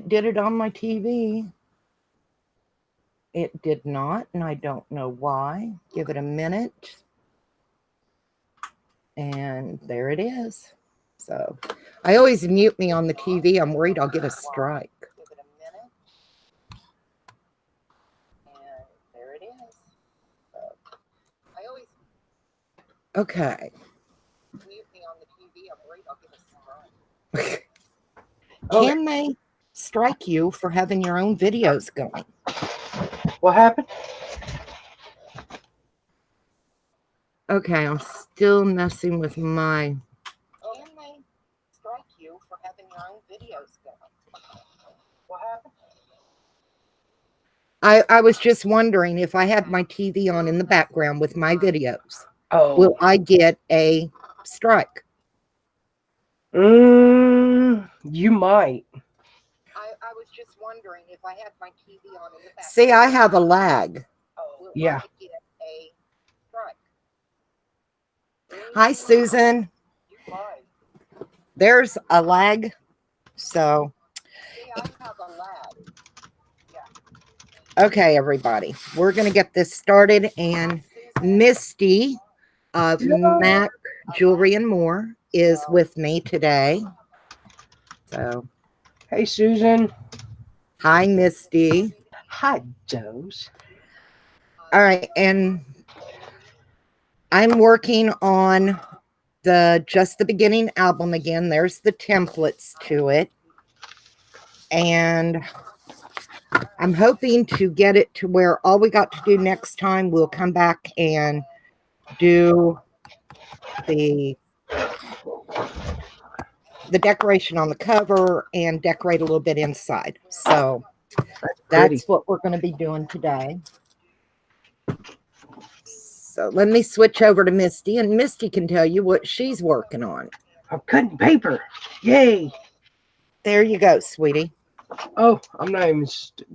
did it on my TV. It did not, and I don't know why. Give it a minute. And there it is. So I always mute me on the TV. I'm worried I'll get a strike. Give it a minute. And there it is. So I always. Okay. Mute me on the TV. I'm worried I'll get a strike. Can they strike you for having your own videos going? What happened? Okay, I'm still messing with my. Can they strike you for having your own videos going? What happened? I was just wondering if I had my TV on in the background with my videos, will I get a strike? You might. I was just wondering if I had my TV on in the background. See, I have a lag. Will Yeah. I get a strike? Hi, Susan. There's a lag, so. See, I have a lag. Yeah. Okay, everybody, we're going to get this started, and Misty of Mac Jewelry and More is with me today. So, hey, Susan. Hi, Misty. Hi, Joes. All right, and I'm working on the Just the Beginning album again. There's the templates to it, and I'm hoping to get it to where all we got to do next time, we'll come back and do the decoration on the cover and decorate a little bit inside. So that's what we're going to be doing today. So let me switch over to Misty, and Misty can tell you what she's working on. I'm cutting paper. Yay. There you go, sweetie. Oh, I'm not even.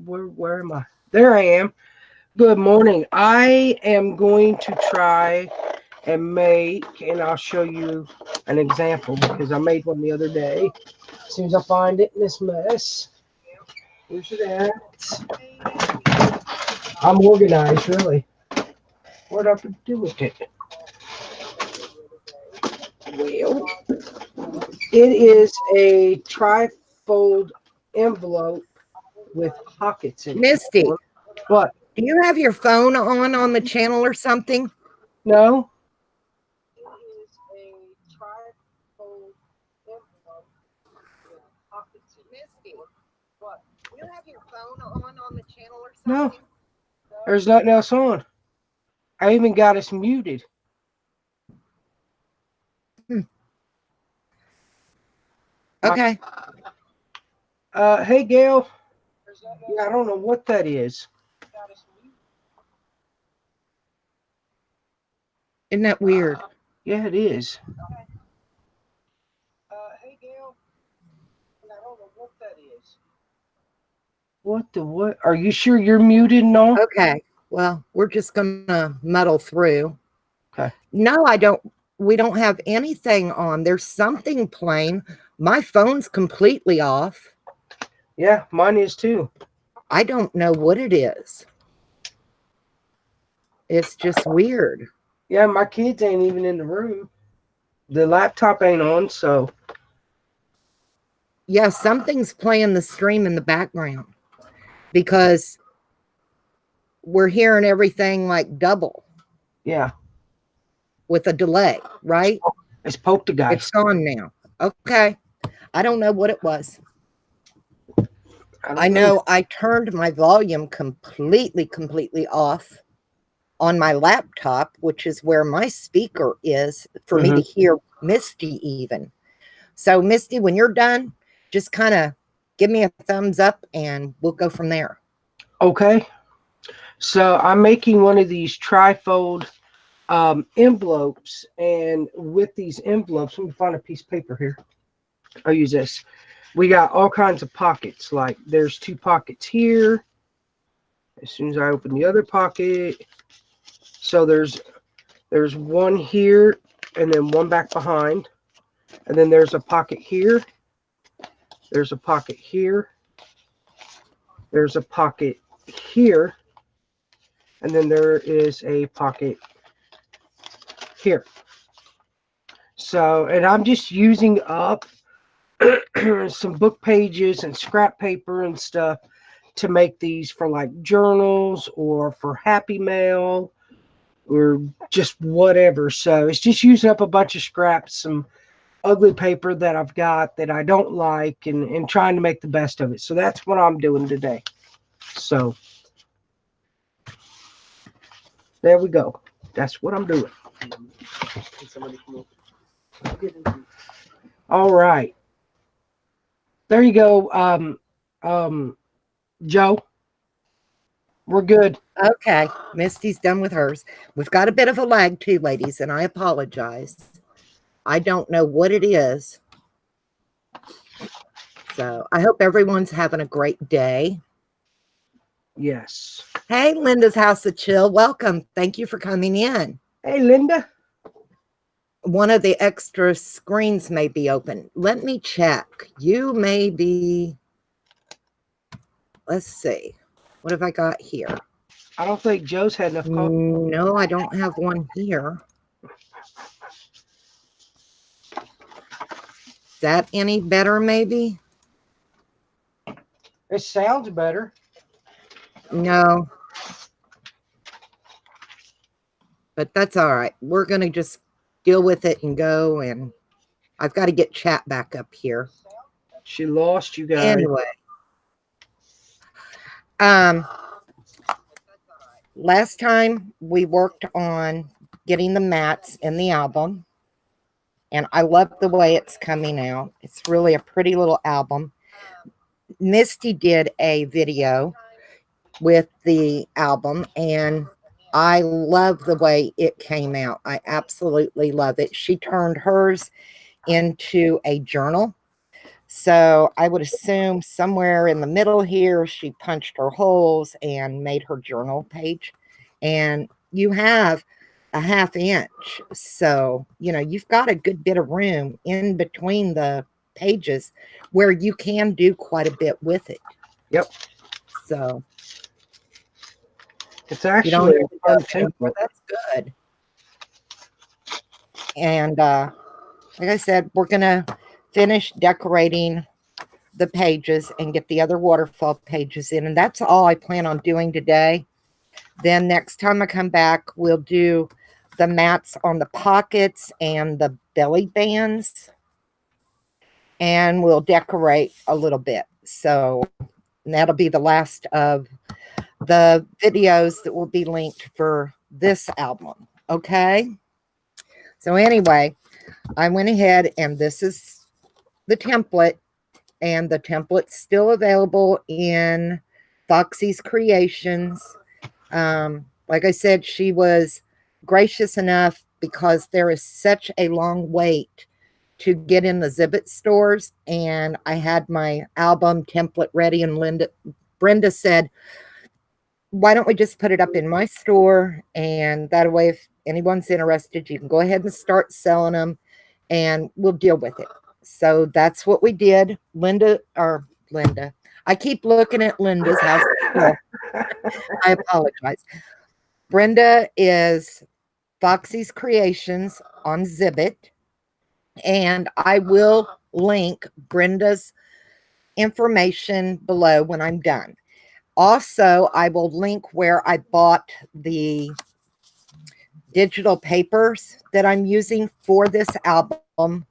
Where am I? There I am. Good morning. I am going to try and make, and I'll show you an example because I made one the other day. As soon as I find it in this mess, here's it at. I'm organized, really. What do I do with it? Well, it is a tri-fold envelope with pockets in it. Misty. What? Do you have your phone on the channel or something? No. It is a tri-fold envelope with pockets in it. Misty, what? Do you have your phone on the channel or something? No. There's nothing else on. I even got us muted. Okay. Hey, Gail. Yeah, I don't know what that is. Isn't that weird? Yeah, it is. Hey, Gail. I don't know what that is. What the what? Are you sure you're muted and all? Okay. Well, we're just going to muddle through. Okay. No, I don't. We don't have anything on. There's something playing. My phone's completely off. Yeah, mine is too. I don't know what it is. It's just weird. Yeah, my kids ain't even in the room. The laptop ain't on, so. Yeah, something's playing the stream in the background because we're hearing everything like double. Yeah. With a delay, right? It's Poltergeist. It's gone now. Okay. I don't know what it was. I know I turned my volume completely off on my laptop, which is where my speaker is for me to hear Misty even. So, Misty, when you're done, just kind of give me a thumbs up and we'll go from there. Okay. So I'm making one of these tri-fold envelopes, and with these envelopes, let me find a piece of paper here. I'll use this. We got all kinds of pockets. Like there's 2 pockets here. As soon as I open the other pocket, so there's one here and then one back behind, and then there's a pocket here. There's a pocket here, There's a pocket here, and then there is a pocket here. So, and I'm just using up some book pages and scrap paper and stuff to make these for like journals or for Happy Mail or just whatever. So it's just using up a bunch of scraps, some ugly paper that I've got that I don't like, and trying to make the best of it. So that's what I'm doing today. So there we go. That's what I'm doing. All right. There you go. Joe, we're good. Okay, Misty's done with hers. We've got a bit of a lag too, ladies, and I apologize. I don't know what it is. So I hope everyone's having a great day. Yes. Hey, Linda's House of Chill. Welcome. Thank you for coming in. Hey, Linda. One of the extra screens may be open. Let me check. You may be. Let's see. What have I got here? I don't think Joe's had enough coffee. No, I don't have one here. Is that any better, maybe? It sounds better. No. But that's all right. We're going to just deal with it and go. And I've got to get chat back up here. She lost you guys. Anyway. Last time we worked on getting the mats in the album. And I love the way it's coming out. It's really a pretty little album. Misty did a video with the album, and I love the way it came out. I absolutely love it. She turned hers into a journal. So I would assume somewhere in the middle here, she punched her holes and made her journal page. And you have a 1/2 inch. So, you know, you've got a good bit of room in between the pages where you can do quite a bit with it. Yep. So it's actually a fun template. That's good. And like I said, we're gonna finish decorating the pages and get the other waterfall pages in, and that's all I plan on doing today. Then next time I come back, we'll do the mats on the pockets and the belly bands, and we'll decorate a little bit. So that'll be the last of the videos that will be linked for this album. Okay. So anyway, I went ahead, and this is the template, and the template's still available in Foxy's Creations. Like I said, she was gracious enough, because there is such a long wait to get in the Zibbet stores, and I had my album template ready, and Brenda said, why don't we just put it up in my store, and that way if anyone's interested, you can go ahead and start selling them, and we'll deal with it. So that's what we did. Linda. I keep looking at Linda's house. I apologize. Brenda is Foxy's Creations on Zibbet, and I will link Brenda's information below when I'm done. Also, I will link where I bought the digital papers that I'm using for this album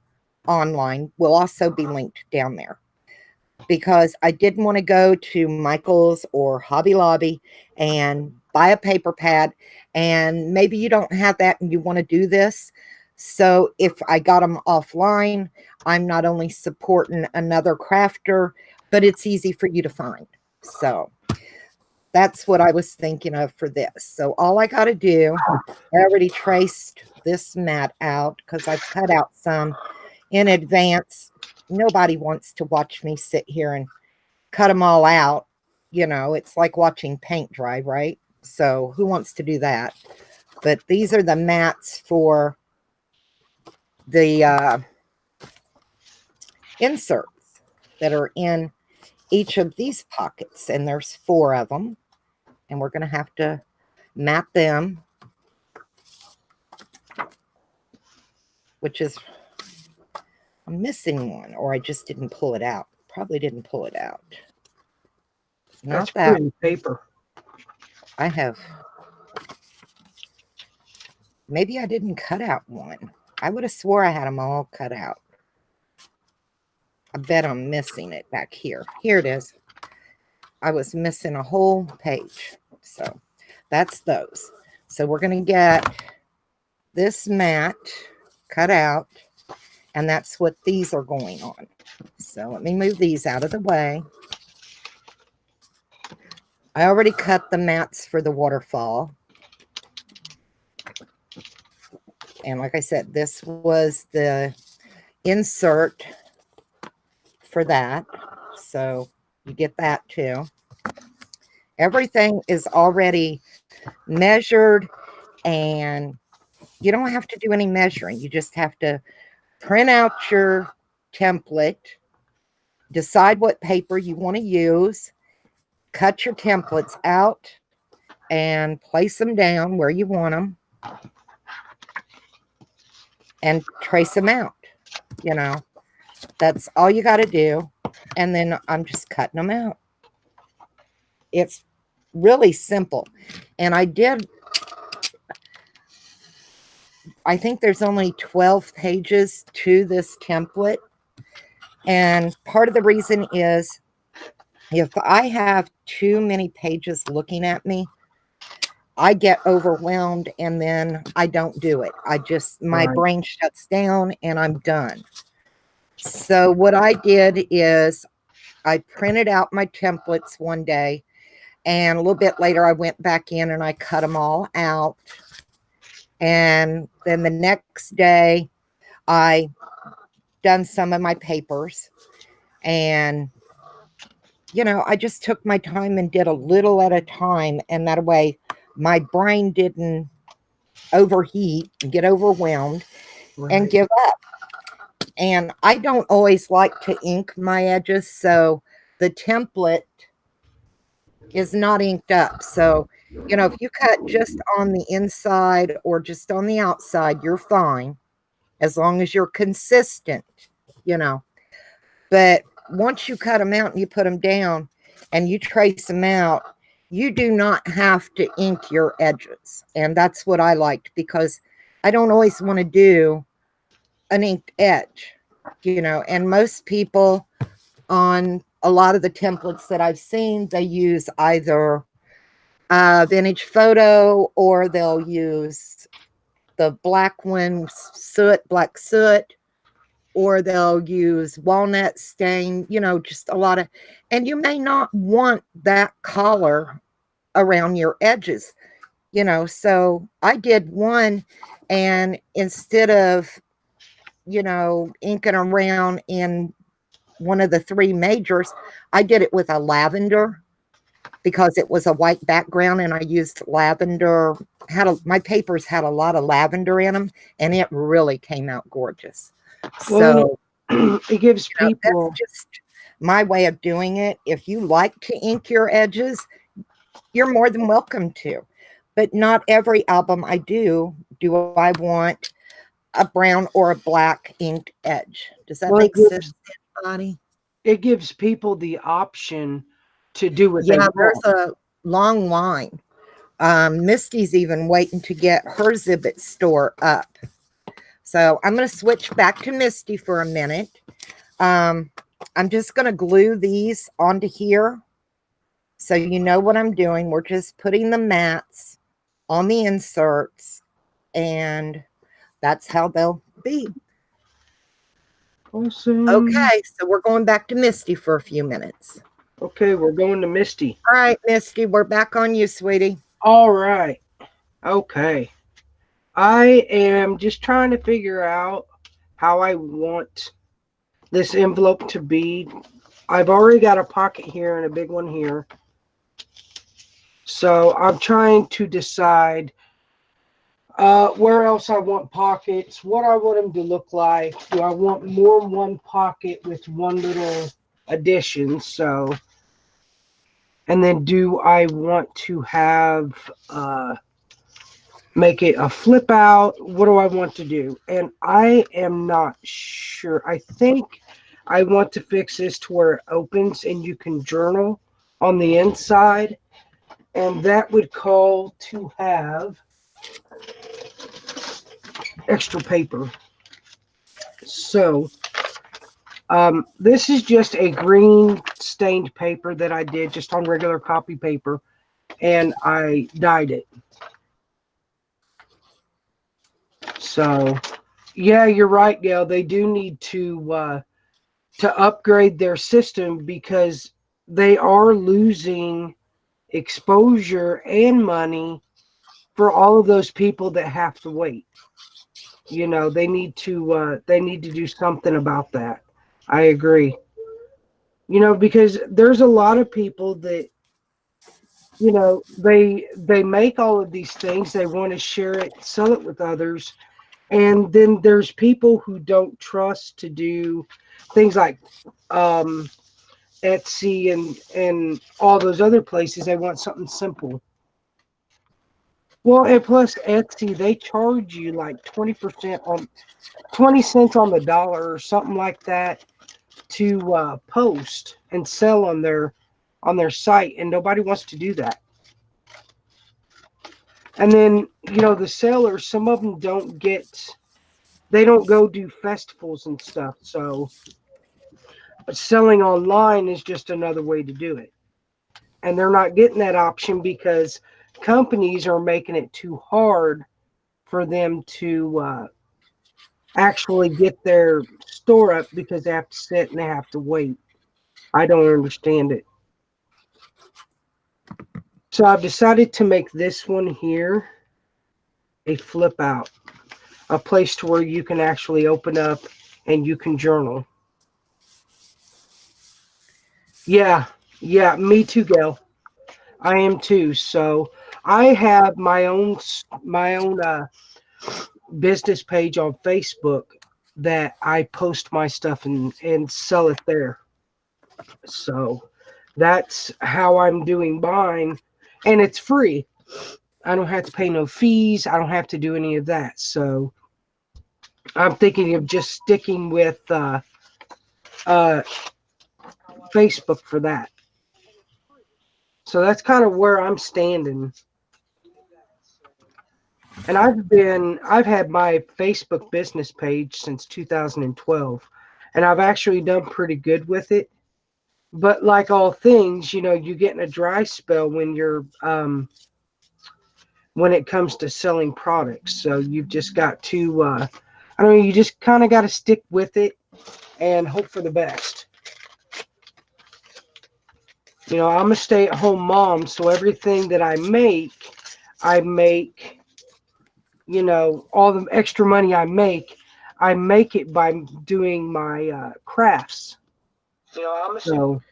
online. Will also be linked down there, because I didn't want to go to Michael's or Hobby Lobby and buy a paper pad, and maybe you don't have that and you want to do this. So if I got them offline, I'm not only supporting another crafter, but it's easy for you to find. So that's what I was thinking of for this. So all I got to do, I already traced this mat out because I've cut out some in advance. Nobody wants to watch me sit here and cut them all out. You know, it's like watching paint dry, right? So who wants to do that? But these are the mats for the inserts that are in each of these pockets, and there's 4 of them, and we're going to have to mat them, which is, I'm missing one, or I just didn't pull it out. Probably didn't pull it out. Not That's that. pretty paper. I have, maybe I didn't cut out one. I would have swore I had them all cut out. I bet I'm missing it back here. Here it is. I was missing a whole page. So that's those. So we're going to get this mat cut out, and that's what these are going on. So let me move these out of the way. I already cut the mats for the waterfall. And like I said, this was the insert for that. So you get that too. Everything is already measured, and you don't have to do any measuring. You just have to print out your template, decide what paper you want to use, cut your templates out, and place them down where you want them, and trace them out. You know, that's all you got to do. And then I'm just cutting them out. It's really simple. And I think there's only 12 pages to this template. And part of the reason is if I have too many pages looking at me, I get overwhelmed and then I don't do it. My brain shuts down and I'm done. So what I did is I printed out my templates one day, and a little bit later I went back in and I cut them all out. And then the next day I done some of my papers, and I just took my time and did a little at a time, and that way my brain didn't overheat and get overwhelmed and give up. And I don't always like to ink my edges, so the template is not inked up. So, if you cut just on the inside or just on the outside, you're fine, as long as you're consistent, But once you cut them out and you put them down and you trace them out, you do not have to ink your edges. And that's what I liked, because I don't always want to do an inked edge, and most people on a lot of the templates that I've seen, they use either Vintage Photo, or they'll use the black one, black soot, or they'll use walnut stain, just a lot of, and you may not want that color around your edges, so I did one, and instead of, inking around in one of the 3 majors, I did it with a lavender, because it was a white background and I used lavender. My papers had a lot of lavender in them, and it really came out gorgeous. So it gives people, that's just my way of doing it. If you like to ink your edges, you're more than welcome to. But not every album I do I want a brown or a black inked edge. Does that make sense to anybody? It gives people the option to do what they want. There's a long line. Misty's even waiting to get her Zibbet store up. So I'm going to switch back to Misty for a minute. I'm just going to glue these onto here, so you know what I'm doing. We're just putting the mats on the inserts, and that's how they'll be. Awesome. Okay, so we're going back to Misty for a few minutes. Okay, we're going to Misty. All right, Misty, we're back on you, sweetie. All right. Okay. I am just trying to figure out how I want this envelope to be. I've already got a pocket here and a big one here. So I'm trying to decide where else I want pockets, what I want them to look like. Do I want more one pocket with one little edition. So, and then do I want to have make it a flip out? What do I want to do? And I am not sure. I think I want to fix this to where it opens and you can journal on the inside. And that would call to have extra paper. So this is just a green stained paper that I did just on regular copy paper, and I dyed it. So yeah, you're right, Gail. They do need to upgrade their system because they are losing exposure and money for all of those people that have to wait. You know, they need to do something about that. I agree. You know, because there's a lot of people that, you know, they make all of these things, they want to share it, sell it with others, and then there's people who don't trust to do things like Etsy and all those other places. They want something simple. Well, and plus Etsy, they charge you like 20% on 20 cents on the dollar or something like that to post and sell on their site, and nobody wants to do that. And then, you know, the sellers, some of them they don't go do festivals and stuff. So selling online is just another way to do it. And they're not getting that option because companies are making it too hard for them to actually get their store up because they have to sit and they have to wait. I don't understand it. So I've decided to make this one here a flip out, a place to where you can actually open up and you can journal. Yeah, me too, Gail. I am too. So I have my own business page on Facebook that I post my stuff and sell it there. So that's how I'm doing mine, and it's free. I don't have to pay no fees. I don't have to do any of that. So I'm thinking of just sticking with Facebook for that. So that's kind of where I'm standing. And I've had my Facebook business page since 2012, and I've actually done pretty good with it. But like all things, you know, you get in a dry spell when you're when it comes to selling products. So you've just got to I don't know, you just kind of got to stick with it and hope for the best. You know, I'm a stay-at-home mom, so everything that I make, you know, all the extra money I make it by doing my crafts. You know, so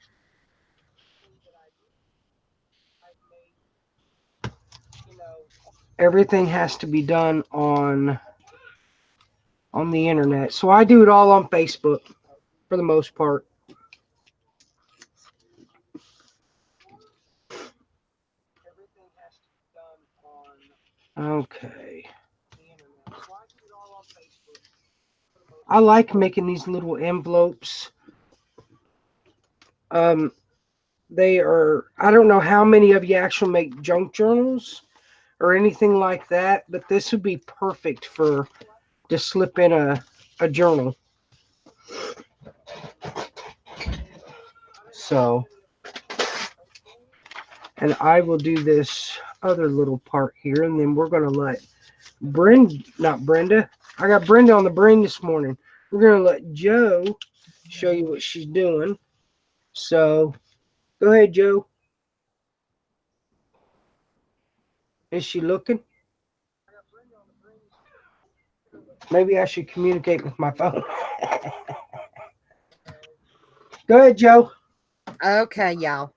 everything has to be done on the internet. So I do it all on Facebook for the most part. Okay. I like making these little envelopes. They are, I don't know how many of you actually make junk journals or anything like that, but this would be perfect for to slip in a journal. So, and I will do this other little part here, and then we're going to let not Brenda. I got Brenda on the brain this morning. We're going to let Joe show you what she's doing. So, go ahead, Joe. Is she looking? Maybe I should communicate with my phone. Go ahead, Joe. Okay, y'all.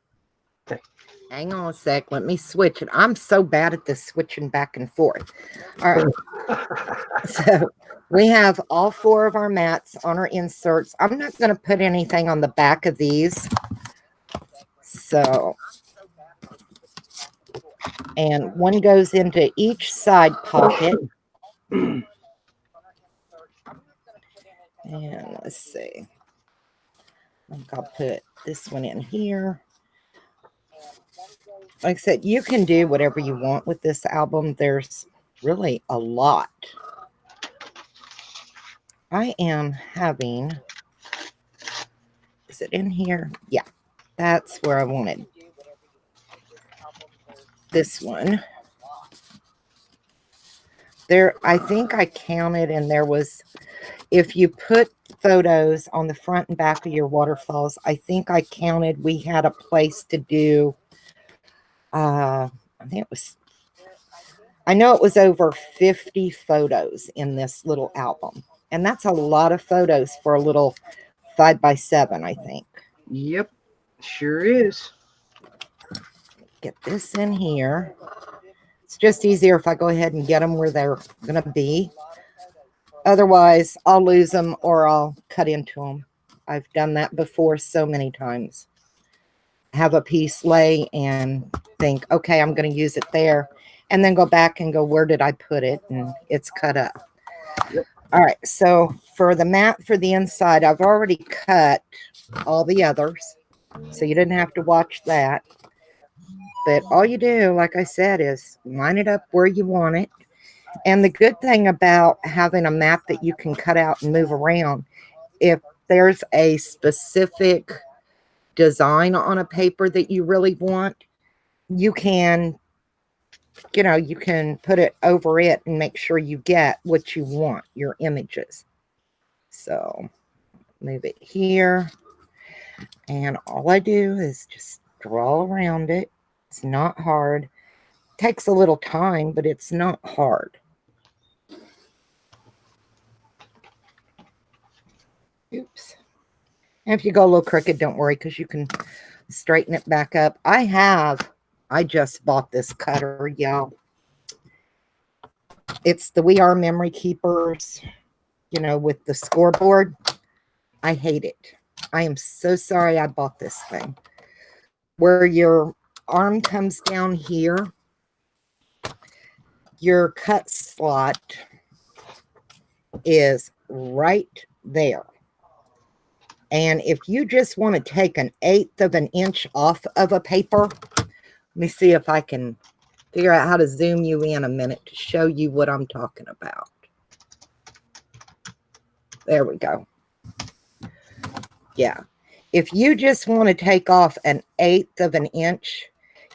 Okay. Hang on a sec. Let me switch it. I'm so bad at this switching back and forth. All right. So We have all 4 of our mats on our inserts. I'm not going to put anything on the back of these. So, and one goes into each side pocket. And let's see. I think I'll put this one in here. Like I said, you can do whatever you want with this album. There's really a lot. I am having, is it in here? Yeah, that's where I wanted this one. There, I think I counted, and there was, if you put photos on the front and back of your waterfalls, I think I counted we had a place to do, I think it was, I know it was over 50 photos in this little album. And that's a lot of photos for a little 5x7, I think. Yep, sure is. Get this in here. It's just easier if I go ahead and get them where they're going to be. Otherwise, I'll lose them or I'll cut into them. I've done that before so many times. Have a piece lay and think, okay, I'm going to use it there. And then go back and go, where did I put it? And it's cut up. Yep. All right, so for the mat for the inside, I've already cut all the others. So you didn't have to watch that. But all you do, like I said, is line it up where you want it. And the good thing about having a map that you can cut out and move around, if there's a specific design on a paper that you really want, you can, you know, you can put it over it and make sure you get what you want, your images. So move it here. And all I do is just draw around it. It's not hard. Takes a little time, but it's not hard. Oops. And if you go a little crooked, don't worry, because you can straighten it back up. I just bought this cutter, y'all. It's the We Are Memory Keepers, you know, with the scoreboard. I hate it. I am so sorry I bought this thing. Where your arm comes down here, your cut slot is right there. And if you just want to take 1/8 of an inch off of a paper, let me see if I can figure out how to zoom you in a minute to show you what I'm talking about. There we go. Yeah. If you just want to take off 1/8 of an inch,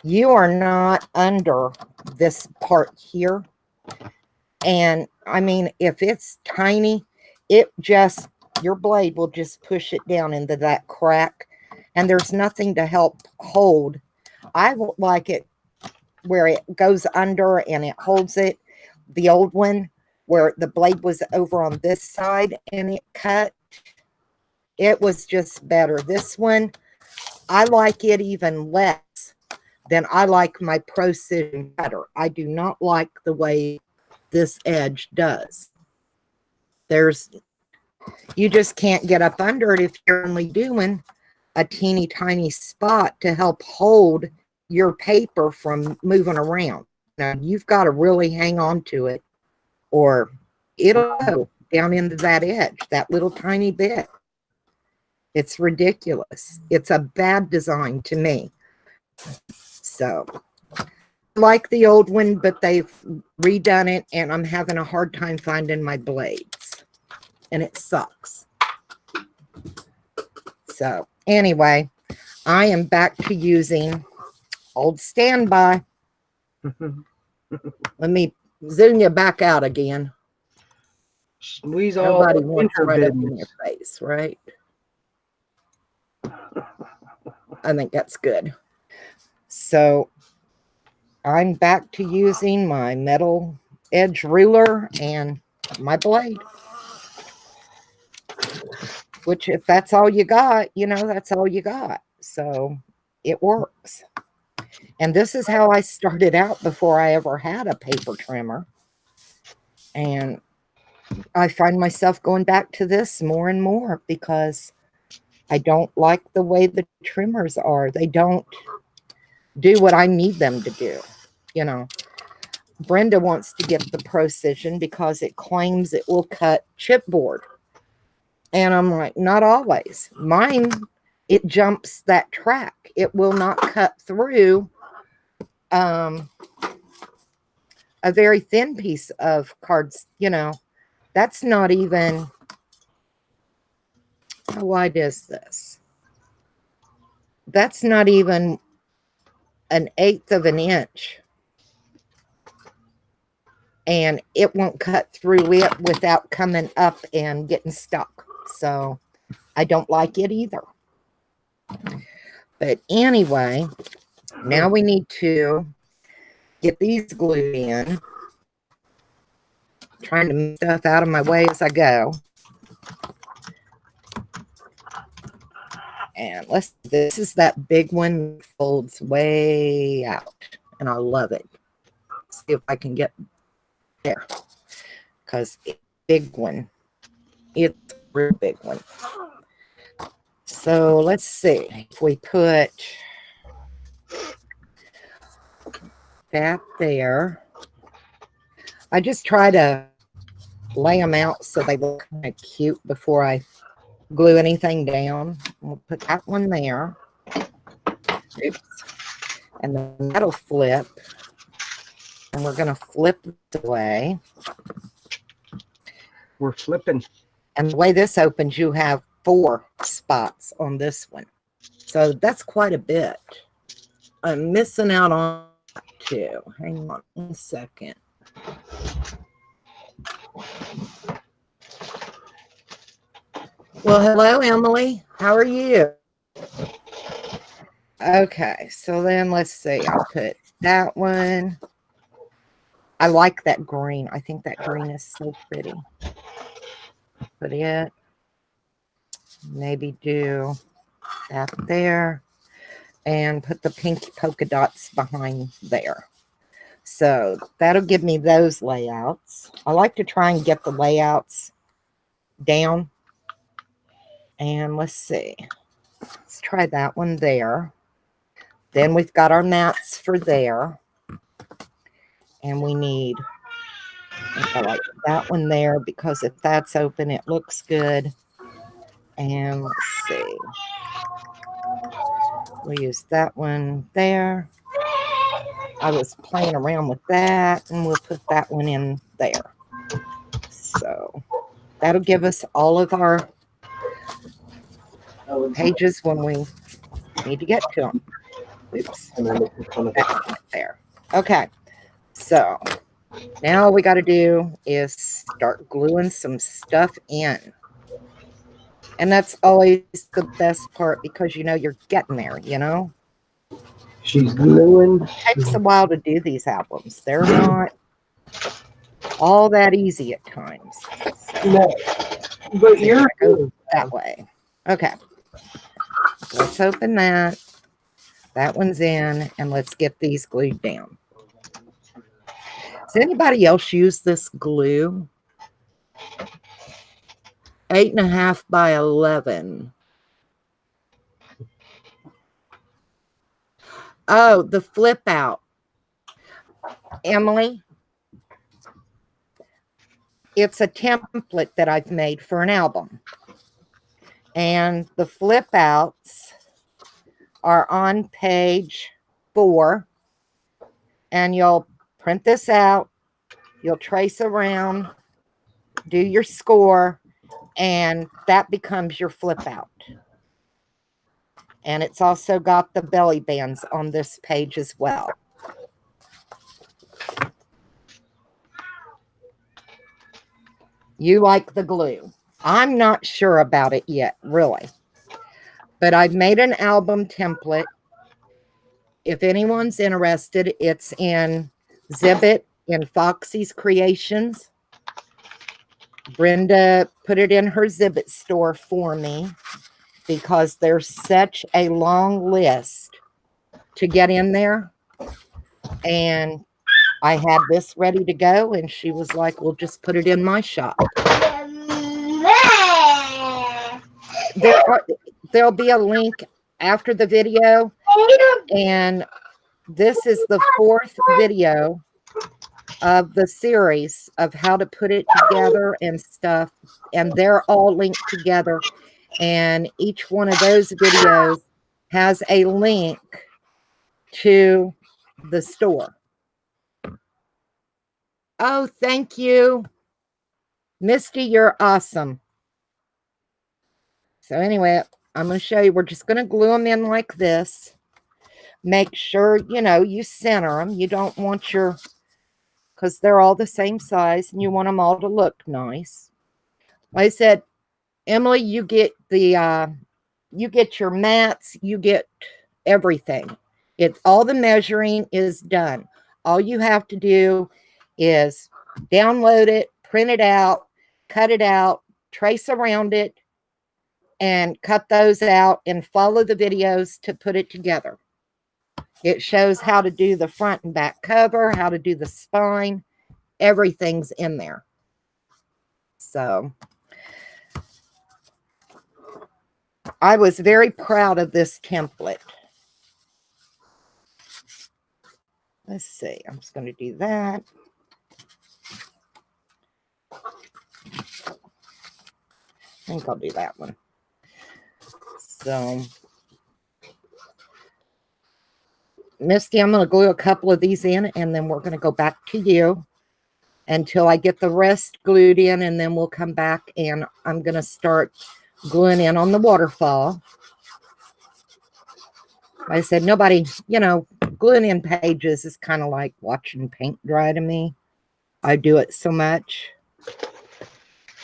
you are not under this part here. And I mean, if it's tiny, it just, your blade will just push it down into that crack, and there's nothing to help hold. I would like it where it goes under and it holds it. The old one where the blade was over on this side and it cut, it was just better. This one, I like it even less than I like my Procision cutter. I do not like the way this edge does. You just can't get up under it if you're only doing a teeny tiny spot to help hold your paper from moving around. Now, you've got to really hang on to it or it'll go down into that edge, that little tiny bit. It's ridiculous. It's a bad design to me. So, I like the old one, but they've redone it, and I'm having a hard time finding my blades. And it sucks. So, anyway, I am back to using old standby. Let me zoom you back out again. Squeeze all Nobody the wants winter right up in business. your face, right? I think that's good. So I'm back to using my metal edge ruler and my blade. Which, if that's all you got, you know, that's all you got. So it works. And this is how I started out before I ever had a paper trimmer. And I find myself going back to this more and more because I don't like the way the trimmers are. They don't do what I need them to do. You know, Brenda wants to get the Procision because it claims it will cut chipboard. And I'm like, not always. Mine, it jumps that track. It will not cut through a very thin piece of cards. You know, that's not even, how wide is this? That's not even 1/8 of an inch. And it won't cut through it without coming up and getting stuck. So I don't like it either. But anyway, now we need to get these glued in. Trying to move stuff out of my way as I go. And this is that big one that folds way out. And I love it. See if I can get there. Because it's a big one. It's a real big one. So let's see. If we put that there. I just try to lay them out so they look kind of cute before I glue anything down. We'll put that one there. Oops. And then that'll flip. And we're going to flip it away. We're flipping. And the way this opens, you have 4 spots on this one. So that's quite a bit. I'm missing out on 2. Hang on 1 second. Well, hello, Emily. How are you? Okay, so then let's see. I'll put that one. I like that green. I think that green is so pretty. Put it. Maybe do that there. And put the pink polka dots behind there. So that'll give me those layouts. I like to try and get the layouts down. And let's see. Let's try that one there. Then we've got our mats for there. And we need, I like that one there because if that's open, it looks good. And let's see. We'll use that one there. I was playing around with that, and we'll put that one in there. So that'll give us all of our pages when we need to get to them. Oops. There. Okay. So now all we got to do is start gluing some stuff in. And that's always the best part because, you know, you're getting there, you know? She's gluing. It takes a while to do these albums. They're not all that easy at times. So, no, but you're go that way. Okay. Let's open that. That one's in, and let's get these glued down. Does anybody else use this glue? 8.5 by 11. Oh, the flip out. Emily, it's a template that I've made for an album. And the flip outs are on page 4. And you'll print this out. You'll trace around, do your score, and that becomes your flip out. And it's also got the belly bands on this page as well. You like the glue. I'm not sure about it yet, really. But I've made an album template. If anyone's interested, it's in Zibbit in Foxy's Creations. Brenda put it in her Zibbit store for me because there's such a long list to get in there. And I had this ready to go, and she was like, "We'll just put it in my shop." There'll be a link after the video, and this is the 4th video of the series of how to put it together and stuff, and they're all linked together, and each one of those videos has a link to the store. Oh, thank you, Misty, you're awesome. So anyway, I'm going to show you. We're just going to glue them in like this. Make sure, you center them. You don't want your, because they're all the same size, and you want them all to look nice. Like I said, Emily, you get your mats, you get everything. All the measuring is done. All you have to do is download it, print it out, cut it out, trace around it, and cut those out and follow the videos to put it together. It shows how to do the front and back cover, how to do the spine. Everything's in there. So I was very proud of this template. Let's see. I'm just going to do that. I think I'll do that one. So, Misty, I'm going to glue a couple of these in, and then we're going to go back to you until I get the rest glued in, and then we'll come back, and I'm going to start gluing in on the waterfall. Like I said, nobody, gluing in pages is kind of like watching paint dry to me. I do it so much.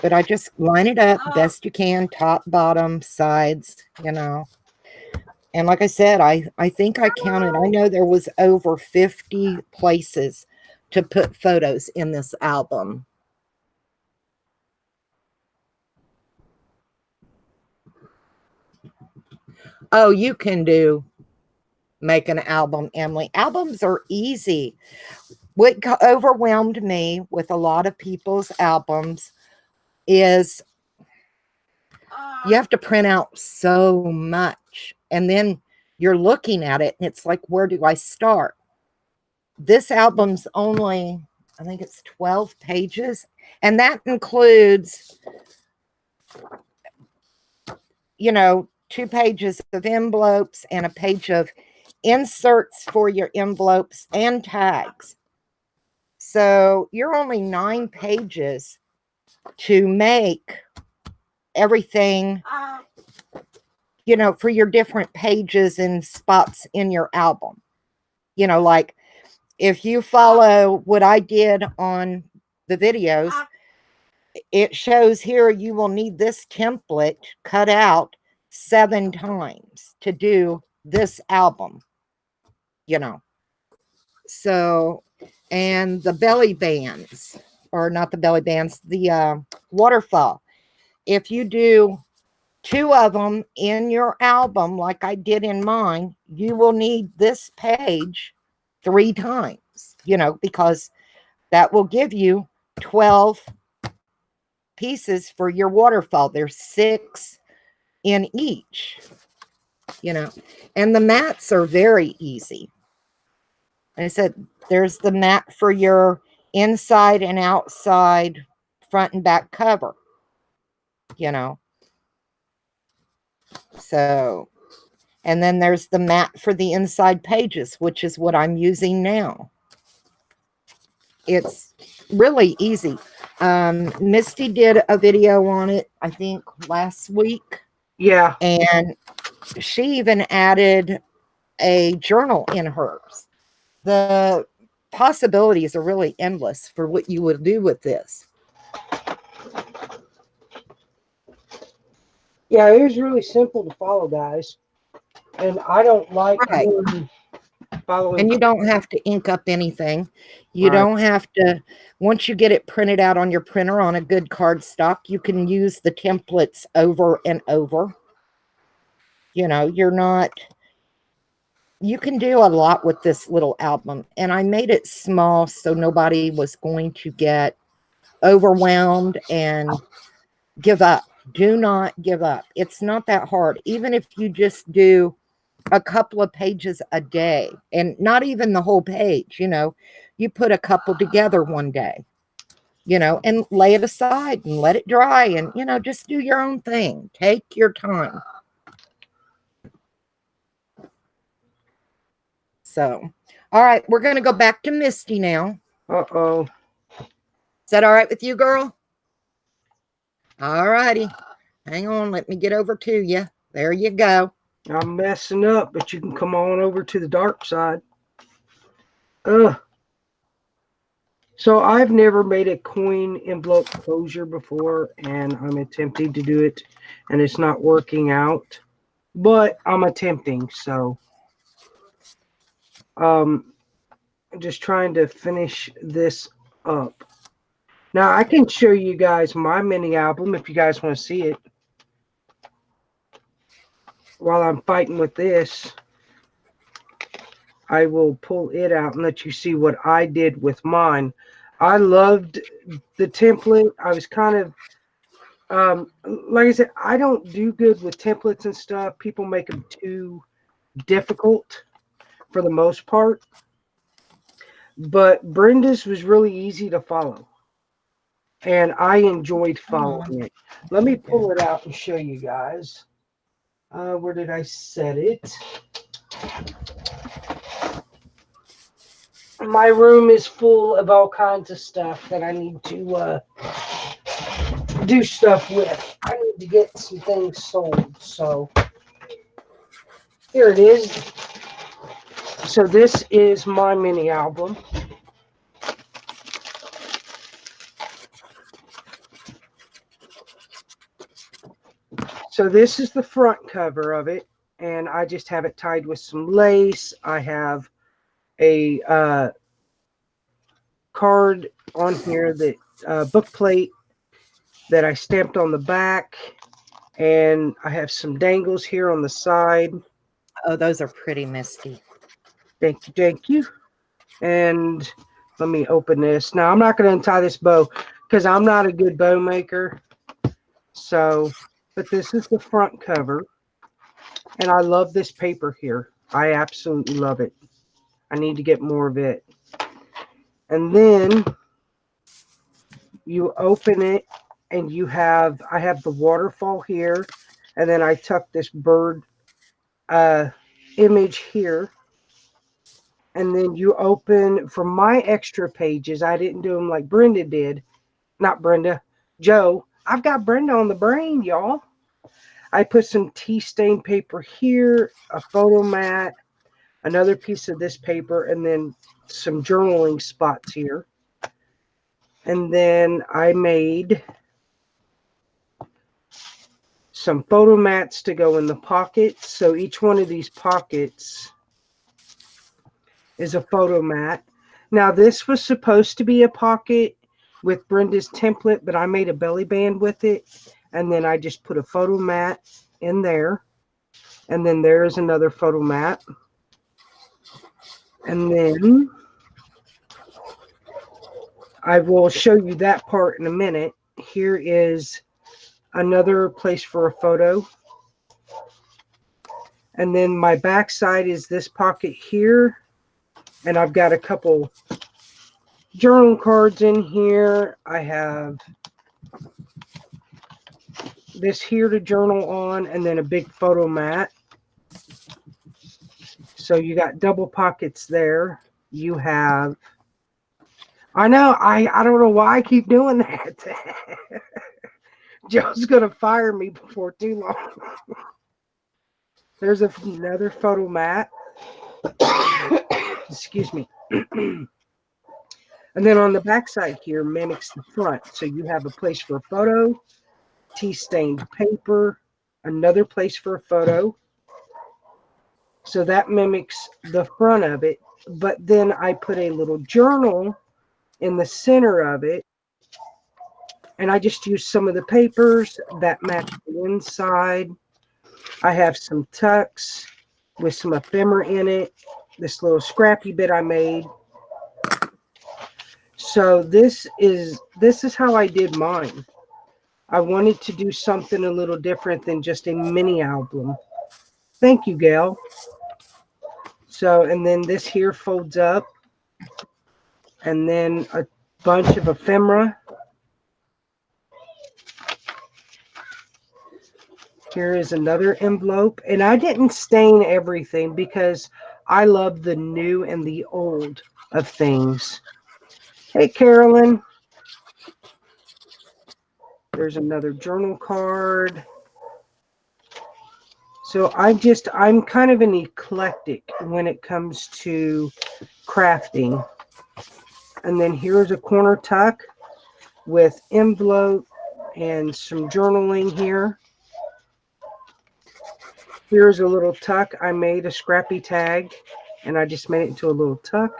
But I just line it up best you can, top, bottom, sides, And like I said, I think I counted, I know there was over 50 places to put photos in this album. Oh, you can make an album, Emily. Albums are easy. What overwhelmed me with a lot of people's albums is you have to print out so much, and then you're looking at it and it's like, where do I start? This album's only, I think it's 12 pages, and that includes 2 pages of envelopes and a page of inserts for your envelopes and tags. So you're only 9 pages to make everything, for your different pages and spots in your album. Like if you follow what I did on the videos, it shows here you will need this template cut out 7 times to do this album, So, and the belly bands, or not the belly bands, the waterfall. If you do 2 of them in your album, like I did in mine, you will need this page 3 times, because that will give you 12 pieces for your waterfall. There's 6 in each, and the mats are very easy. I said, there's the mat for your inside and outside front and back cover, So, and then there's the mat for the inside pages, which is what I'm using now. It's really easy. Misty did a video on it, I think, last week. Yeah. And she even added a journal in hers. The possibilities are really endless for what you would do with this. Yeah, it was really simple to follow, guys. And I don't like following. And you don't have to ink up anything. You don't have to, once you get it printed out on your printer on a good cardstock, you can use the templates over and over. You're not, you can do a lot with this little album. And I made it small so nobody was going to get overwhelmed and give up. Do not give up. It's not that hard. Even if you just do a couple of pages a day, and not even the whole page, you put a couple together one day, and lay it aside and let it dry, and just do your own thing. Take your time. So, all right, we're going to go back to Misty now. Uh-oh. Is that all right with you, girl? All righty. Hang on, let me get over to you. There you go. I'm messing up, but you can come on over to the dark side. Ugh. So I've never made a coin envelope closure before, and I'm attempting to do it, and it's not working out. But I'm attempting, so I'm just trying to finish this up. Now I can show you guys my mini album if you guys want to see it. While I'm fighting with this, I will pull it out and let you see what I did with mine. I loved the template. I was kind of, like I said, I don't do good with templates and stuff. People make them too difficult for the most part. But Brenda's was really easy to follow. And I enjoyed following it. Let me pull it out and show you guys. Where did I set it? My room is full of all kinds of stuff that I need to do stuff with. I need to get some things sold. So here it is. So this is my mini album. So this is the front cover of it, and I just have it tied with some lace. I have a card on here, that book plate that I stamped on the back, and I have some dangles here on the side. Oh, those are pretty, Misty. Thank you, thank you. And let me open this. Now, I'm not going to untie this bow because I'm not a good bow maker. So, but this is the front cover. And I love this paper here. I absolutely love it. I need to get more of it. And then you open it and I have the waterfall here. And then I tuck this bird image here. And then you open, for my extra pages, I didn't do them like Brenda did. Not Brenda, Joe. I've got Brenda on the brain, y'all. I put some tea stain paper here, a photo mat, another piece of this paper, and then some journaling spots here. And then I made some photo mats to go in the pockets. So each one of these pockets is a photo mat. Now this was supposed to be a pocket with Brenda's template, but I made a belly band with it, and then I just put a photo mat in there, and then there's another photo mat, and then I will show you that part in a minute. Here is another place for a photo, and then my back side is this pocket here. And I've got a couple journal cards in here. I have this here to journal on, and then a big photo mat. So you got double pockets there. You have, I know, I don't know why I keep doing that. Joe's going to fire me before too long. There's another photo mat. Excuse me. And then on the back side here mimics the front. So you have a place for a photo, tea stained paper, another place for a photo. So that mimics the front of it. But then I put a little journal in the center of it. And I just used some of the papers that match the inside. I have some tucks with some ephemera in it. This little scrappy bit I made. So this is how I did mine. I wanted to do something a little different than just a mini album. Thank you, Gail. So, and then this here folds up. And then a bunch of ephemera. Here is another envelope. And I didn't stain everything because I love the new and the old of things. Hey, Carolyn. There's another journal card. So I'm kind of an eclectic when it comes to crafting. And then here's a corner tuck with envelope and some journaling here. Here's a little tuck. I made a scrappy tag and I just made it into a little tuck.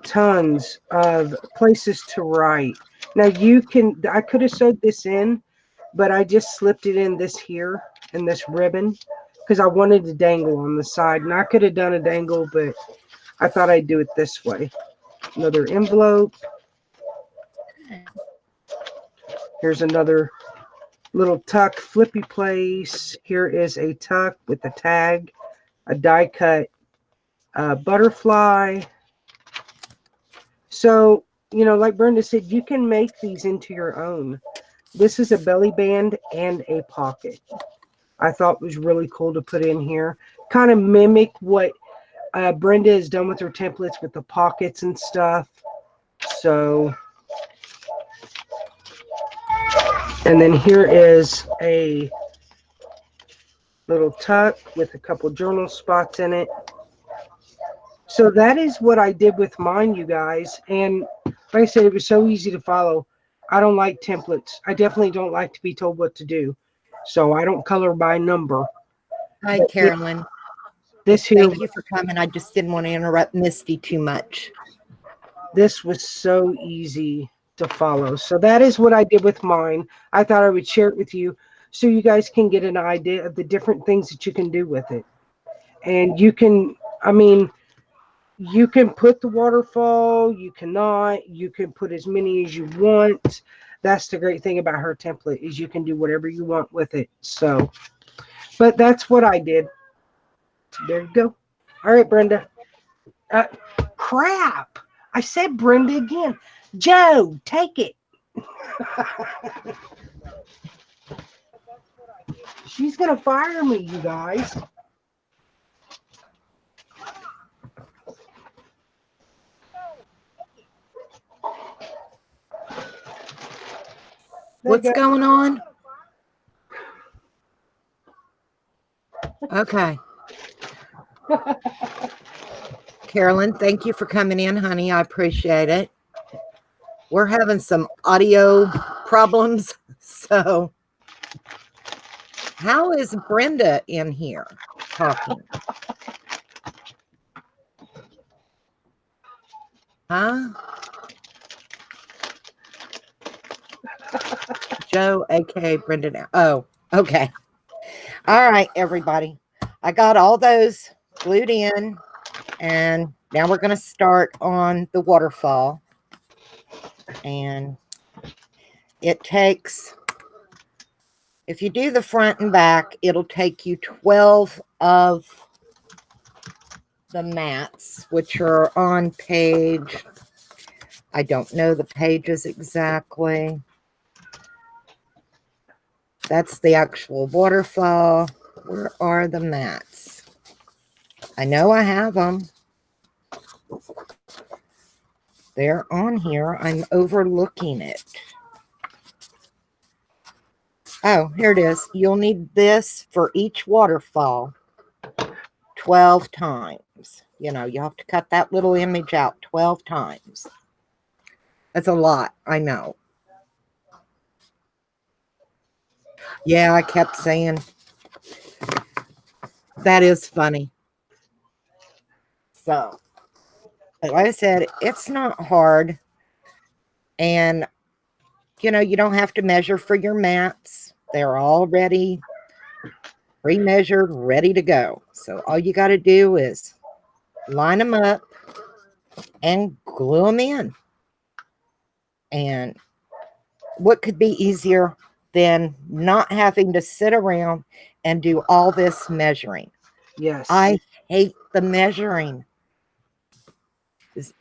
Tons of places to write. Now I could have sewed this in, but I just slipped it in this here in this ribbon because I wanted to dangle on the side. And I could have done a dangle, but I thought I'd do it this way. Another envelope. Here's another little tuck, flippy place. Here is a tuck with a tag, a die cut butterfly. So, you know, like Brenda said, you can make these into your own. This is a belly band and a pocket. I thought was really cool to put in here. Kind of mimic what Brenda has done with her templates with the pockets and stuff. So, and then here is a little tuck with a couple journal spots in it. So that is what I did with mine, you guys. And like I said, it was so easy to follow. I don't like templates. I definitely don't like to be told what to do. So I don't color by number. Hi, Carolyn. This here. Thank you for coming. I just didn't want to interrupt Misty too much. This was so easy to follow. So that is what I did with mine. I thought I would share it with you so you guys can get an idea of the different things that you can do with it. And you can, I mean, you can put the waterfall, you cannot, you can put as many as you want. That's the great thing about her template is you can do whatever you want with it. So, but that's what I did. There you go. All right, Brenda. Crap. I said Brenda again. Joe, take it. She's going to fire me, you guys. What's going on? Okay. Carolyn, thank you for coming in, honey. I appreciate it. We're having some audio problems. So how is Brenda in here talking? Huh? Joe, aka Brenda now. Oh, okay. All right, everybody. I got all those glued in, and now we're going to start on the waterfall. And it takes, if you do the front and back, it'll take you 12 of the mats, which are on page, I don't know the pages exactly. That's the actual waterfall. Where are the mats? I know I have them. They're on here. I'm overlooking it. Oh, here it is. You'll need this for each waterfall 12 times. You know, you have to cut that little image out 12 times. That's a lot, I know. Yeah, I kept saying, that is funny. So, like I said, it's not hard. And, you know, you don't have to measure for your mats. They're already pre-measured, ready to go. So all you got to do is line them up and glue them in. And what could be easier than not having to sit around and do all this measuring? Yes. I hate the measuring.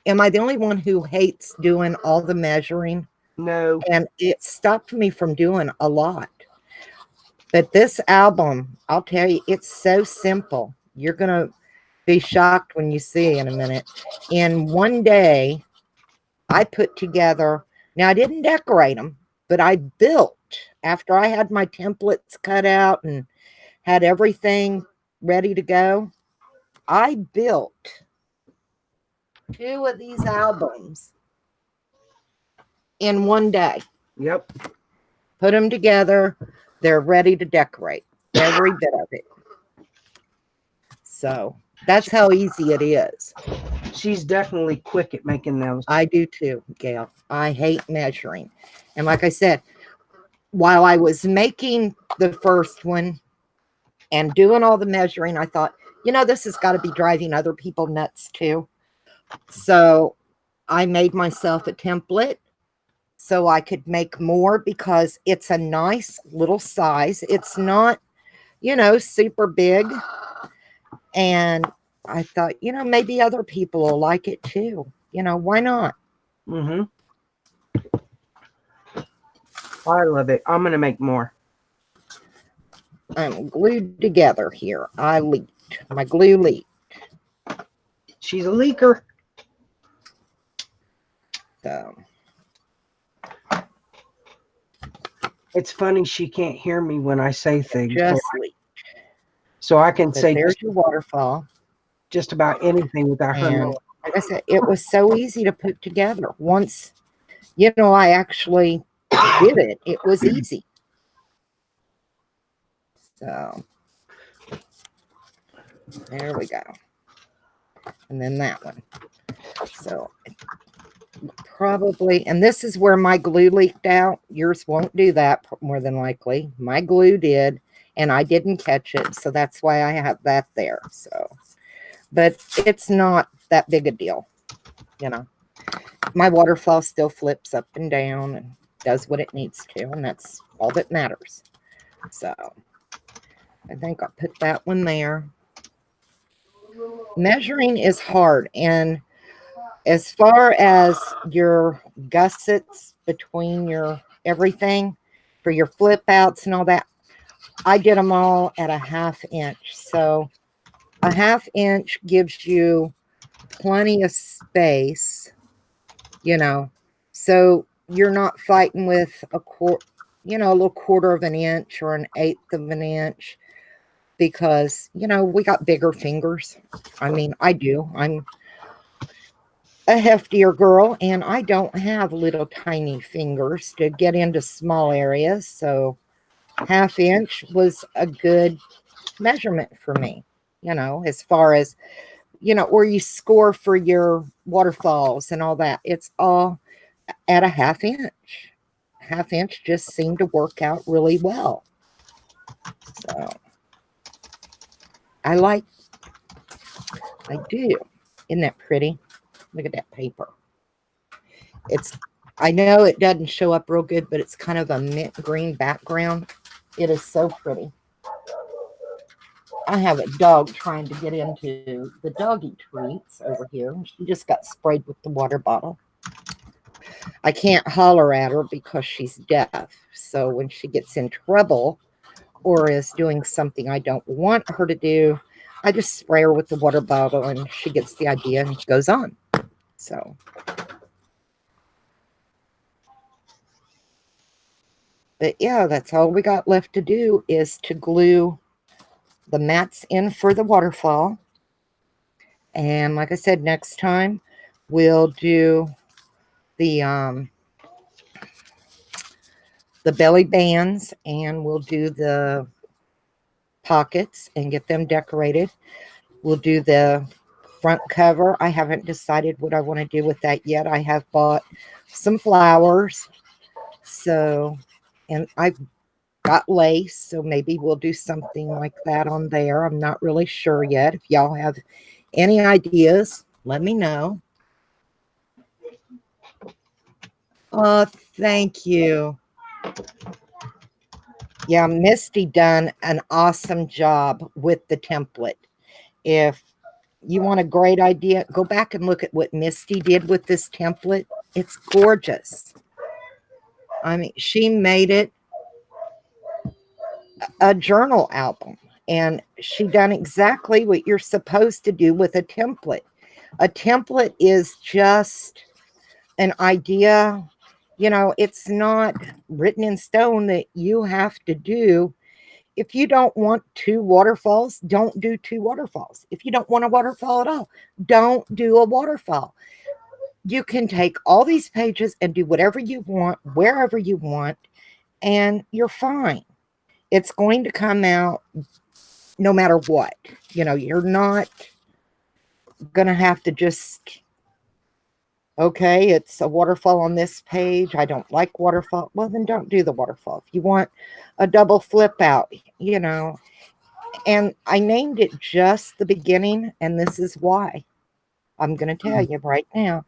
Am I the only one who hates doing all the measuring? No. And it stopped me from doing a lot. But this album, I'll tell you, it's so simple. You're going to be shocked when you see in a minute. In one day, I put together, now I didn't decorate them, but I built, after I had my templates cut out and had everything ready to go, I built 2 of these albums in one day. Yep. Put them together. They're ready to decorate, every bit of it. So that's how easy it is. She's definitely quick at making those. I do too, Gail. I hate measuring. And like I said, while I was making the first one and doing all the measuring, I thought, this has got to be driving other people nuts too. So I made myself a template so I could make more, because it's a nice little size. It's not, super big. And I thought, maybe other people will like it too. Why not? Mm-hmm. I love it. I'm going to make more. I'm glued together here. I leaked. My glue leaked. She's a leaker. So it's funny she can't hear me when I say things. Just leaked. So I can But say there's your waterfall. Just about anything without her knowing. Like I said, it was so easy to put together. Once, I actually did it. It was easy. So there we go. And then that one. So probably, and this is where my glue leaked out. Yours won't do that more than likely. My glue did, and I didn't catch it. So that's why I have that there. So, but it's not that big a deal. My waterfall still flips up and down and does what it needs to. And that's all that matters. So I think I'll put that one there. Measuring is hard. And as far as your gussets between your everything for your flip outs and all that, I did them all at a 1/2 inch. So a 1/2 inch gives you plenty of space, so you're not fighting with a little 1/4 of an inch or an 1/8 of an inch, because, we got bigger fingers. I mean, I do. I'm a heftier girl, and I don't have little tiny fingers to get into small areas. So 1/2 inch was a good measurement for me, as far as, where you score for your waterfalls and all that. It's all at a 1/2 inch. 1/2 inch just seemed to work out really well. So I do. Isn't that pretty? Look at that paper. I know it doesn't show up real good, but it's kind of a mint green background. It is so pretty. I have a dog trying to get into the doggy treats over here. She just got sprayed with the water bottle. I can't holler at her because she's deaf. So when she gets in trouble or is doing something I don't want her to do, I just spray her with the water bottle and she gets the idea and goes on. So but yeah, that's all we got left to do is to glue the mats in for the waterfall. And like I said, next time we'll do the belly bands, and we'll do the pockets and get them decorated. We'll do the front cover. I haven't decided what I want to do with that yet. I have bought some flowers. So, and I've got lace, so maybe we'll do something like that on there. I'm not really sure yet. If y'all have any ideas, let me know. Oh, thank you. Yeah, Misty done an awesome job with the template. If you want a great idea, go back and look at what Misty did with this template. It's gorgeous. I mean, she made it a journal album, and she done exactly what you're supposed to do with a template. A template is just an idea. You know, it's not written in stone that you have to do. If you don't want 2 waterfalls, don't do 2 waterfalls. If you don't want a waterfall at all, don't do a waterfall. You can take all these pages and do whatever you want, wherever you want, and you're fine. It's going to come out no matter what. You know, you're not going to have to just, okay, it's a waterfall on this page. I don't like waterfall. Well, then don't do the waterfall. If you want a double flip out, you know. And I named it just the beginning, and this is why. I'm going to tell you right now.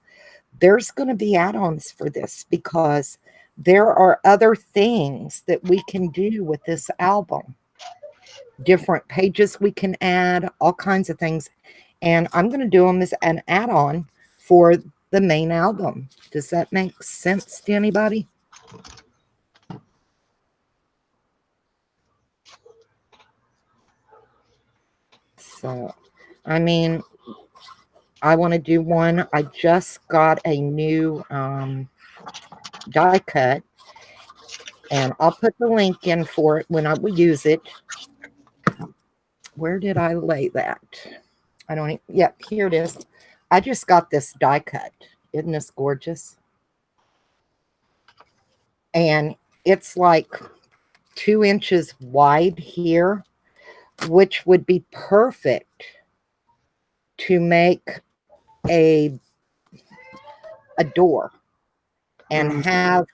There's going to be add-ons for this because there are other things that we can do with this album. Different pages we can add, all kinds of things. And I'm going to do them as an add-on for the main album. Does that make sense to anybody? So, I mean, I want to do one. I just got a new die cut, and I'll put the link in for it when I will use it. Where did I lay that? I don't even, yep, here it is. I just got this die cut. Isn't this gorgeous? And it's like 2 inches wide here, which would be perfect to make a door and have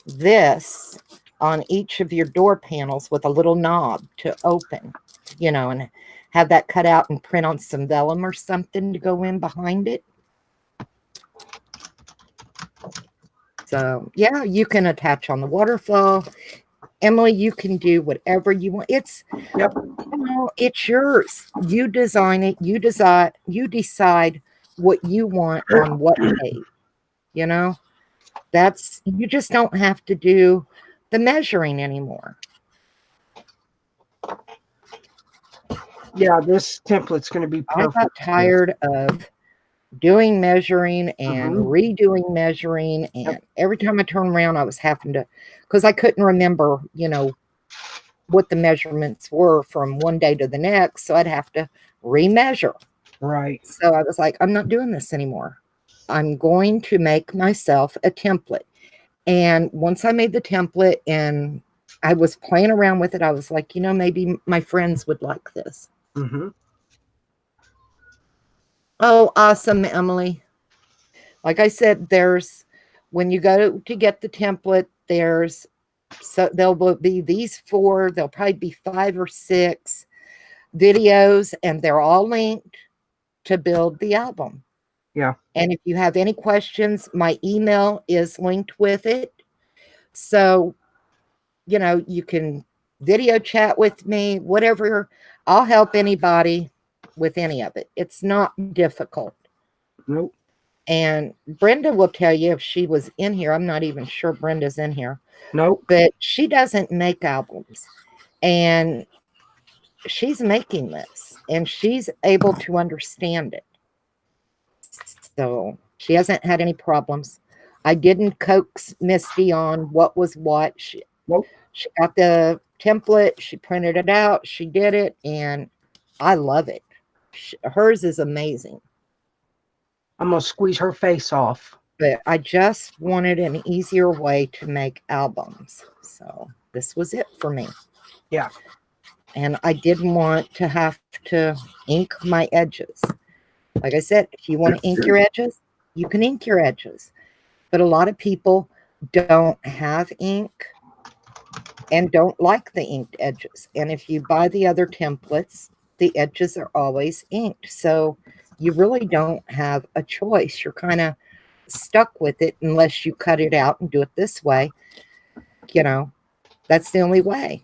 this on each of your door panels with a little knob to open, you know, and have that cut out and print on some vellum or something to go in behind it. So, yeah, you can attach on the waterfall. Emily, you can do whatever you want. It's, Yep. you know, it's yours. You design it. You decide what you want on what page, you know. That's, you just don't have to do the measuring anymore. Yeah, this template's going to be perfect. I got tired of doing measuring and redoing measuring, and every time I turned around, I was having to, because I couldn't remember, you know, what the measurements were from one day to the next, so I'd have to remeasure. Right. So I was like, I'm not doing this anymore. I'm going to make myself a template. And once I made the template and I was playing around with it, I was like, you know, maybe my friends would like this. Oh, awesome, Emily. Like I said, there's, when you go to get the template, there's, so there'll be these 4, there'll probably be 5 or 6 videos, and they're all linked to build the album. Yeah. And if you have any questions, my email is linked with it. So, you know, you can video chat with me, whatever. I'll help anybody with any of it. It's not difficult. Nope. And Brenda will tell you if she was in here. I'm not even sure Brenda's in here. Nope. But she doesn't make albums. And she's making this. And she's able to understand it. So she hasn't had any problems. I didn't coax Misty on what was what. She got the template. She printed it out. She did it. And I love it. Hers is amazing. I'm going to squeeze her face off. But I just wanted an easier way to make albums. So this was it for me. Yeah. And I didn't want to have to ink my edges. Like I said, if you want to ink your edges, you can ink your edges. But a lot of people don't have ink. and don't like the inked edges. And if you buy the other templates, the edges are always inked. So you really don't have a choice. You're kind of stuck with it unless you cut it out and do it this way. You know, that's the only way.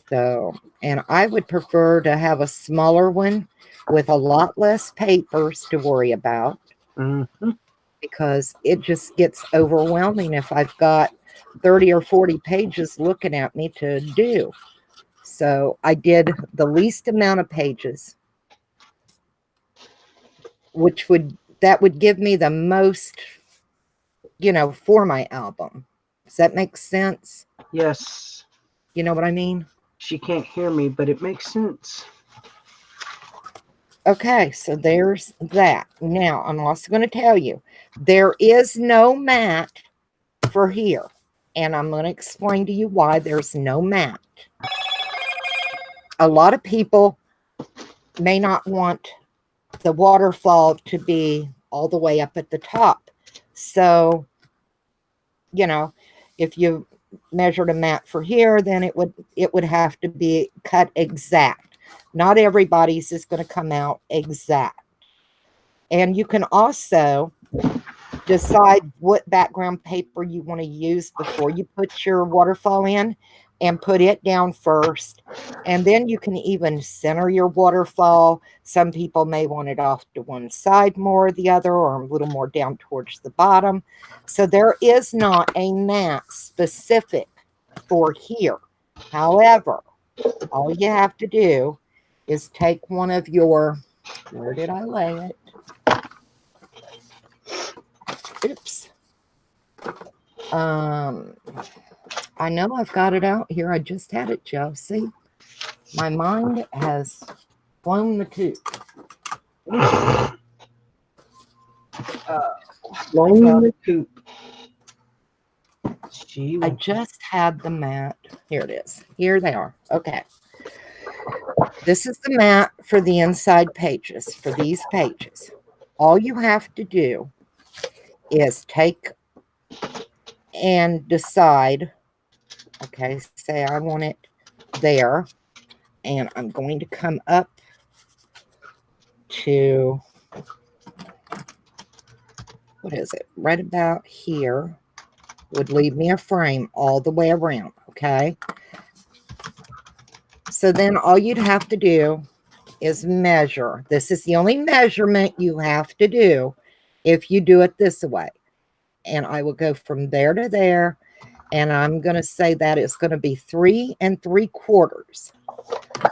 So, and I would prefer to have a smaller one with a lot less papers to worry about, because it just gets overwhelming if I've got 30 or 40 pages looking at me to do. So I did the least amount of pages, that would give me the most, for my album. Does that make sense? Yes. You know what I mean? She can't hear me, but it makes sense. Okay, so there's that. Now, I'm also going to tell you, there is no mat for here. And I'm going to explain to you why there's no mat. A lot of people may not want the waterfall to be all the way up at the top. So, if you measured a mat for here, then it would have to be cut exact. Not everybody's is going to come out exact. And you can also decide what background paper you want to use before you put your waterfall in, and put it down first. And then you can even center your waterfall. Some people may want it off to one side more or the other, or a little more down towards the bottom. So there is not a mat specific for here. However, all you have to do is take one of your, where did I lay it? Oops. I know I've got it out here. I just had it, Joe. See, my mind has blown the coop. Blown the coop. I just had the mat. Here it is. Here they are. Okay. This is the mat for the inside pages, for these pages. All you have to do is take and decide, okay, say I want it there, and I'm going to come up to, what is it, right about here, would leave me a frame all the way around, okay? So then all you'd have to do is measure. This is the only measurement you have to do if you do it this way. And I will go from there to there, and I'm going to say that it's going to be 3 3/4.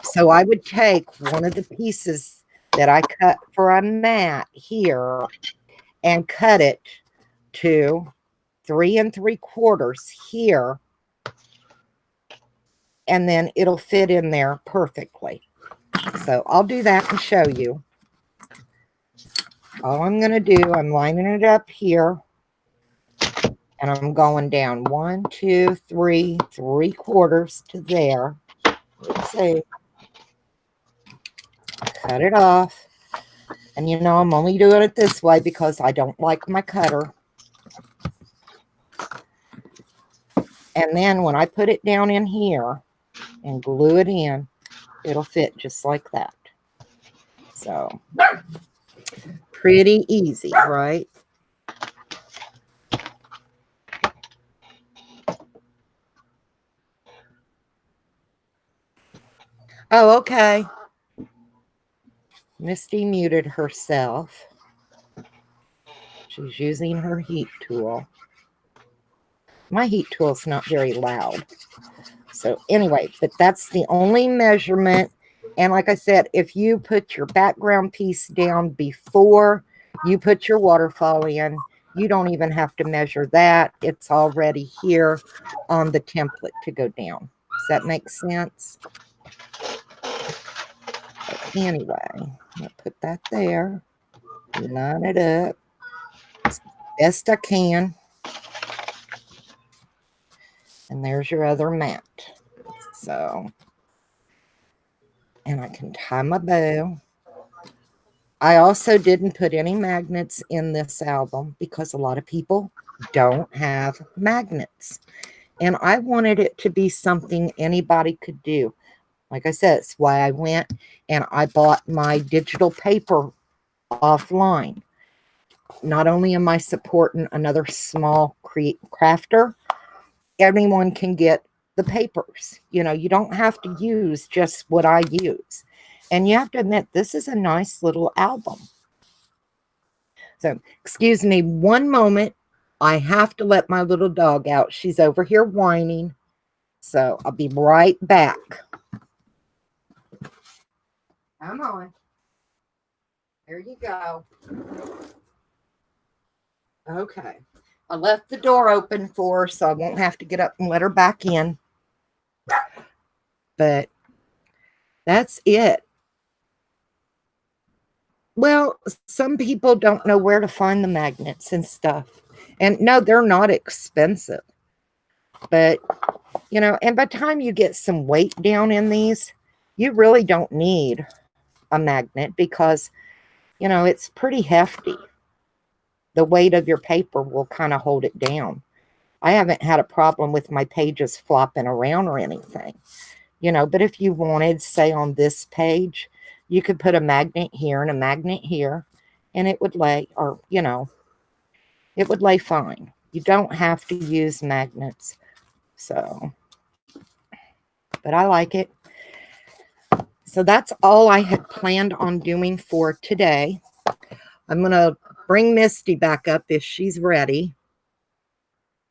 So I would take one of the pieces that I cut for a mat here and cut it to 3 3/4 here, and then it'll fit in there perfectly. So I'll do that and show you. All I'm going to do, I'm lining it up here, and I'm going down 1, 2, 3, 3/4 to there. Let's see. Cut it off. And I'm only doing it this way because I don't like my cutter. And then when I put it down in here and glue it in, it'll fit just like that. So, pretty easy, right? Oh, okay. Misty muted herself. She's using her heat tool. My heat tool is not very loud. So anyway, but that's the only measurement. And like I said, if you put your background piece down before you put your waterfall in, you don't even have to measure that. It's already here on the template to go down. Does that make sense? But anyway, I'll put that there. Line it up as best I can. And there's your other mat. So, and I can tie my bow. I also didn't put any magnets in this album because a lot of people don't have magnets. And I wanted it to be something anybody could do. Like I said, it's why I went and I bought my digital paper offline. Not only am I supporting another small crafter, anyone can get the papers. You know, you don't have to use just what I use. And you have to admit, this is a nice little album. So, excuse me one moment. I have to let my little dog out. She's over here whining. So, I'll be right back. Come on. There you go. Okay. I left the door open for her, so I won't have to get up and let her back in. But that's it. Well, some people don't know where to find the magnets and stuff. And no, they're not expensive. But, you know, and by the time you get some weight down in these, you really don't need a magnet because, you know, it's pretty hefty. The weight of your paper will kind of hold it down. I haven't had a problem with my pages flopping around or anything, you know, but if you wanted, say on this page, you could put a magnet here and a magnet here, and it would lay, or, you know, it would lay fine. You don't have to use magnets. So, but I like it. So that's all I had planned on doing for today. I'm going to bring Misty back up if she's ready.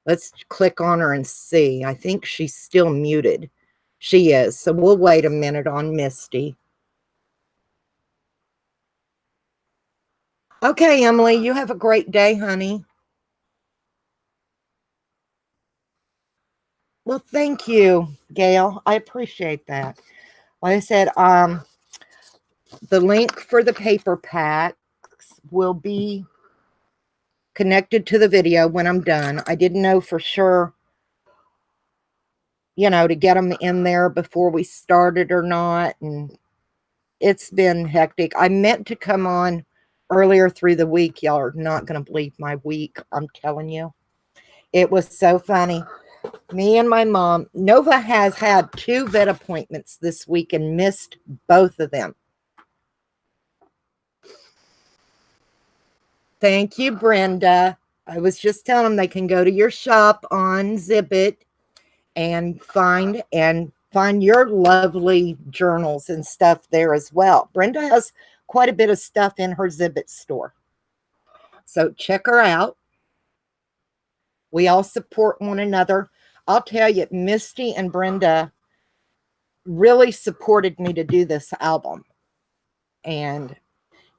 Let's click on her and see. I think she's still muted. She is. So we'll wait a minute on Misty. Okay, Emily, you have a great day, honey. Well, thank you, Gail. I appreciate that. Like I said, the link for the paper packs will be connected to the video when I'm done. I didn't know for sure, you know, to get them in there before we started or not. And it's been hectic. I meant to come on earlier through the week. Y'all are not going to believe my week. I'm telling you. It was so funny. Me and my mom, Nova has had 2 vet appointments this week and missed both of them. Thank you, Brenda. I was just telling them they can go to your shop on Zibbit and find your lovely journals and stuff there as well. Brenda has quite a bit of stuff in her Zibbit store. So check her out. We all support one another. I'll tell you, Misty and Brenda really supported me to do this album. And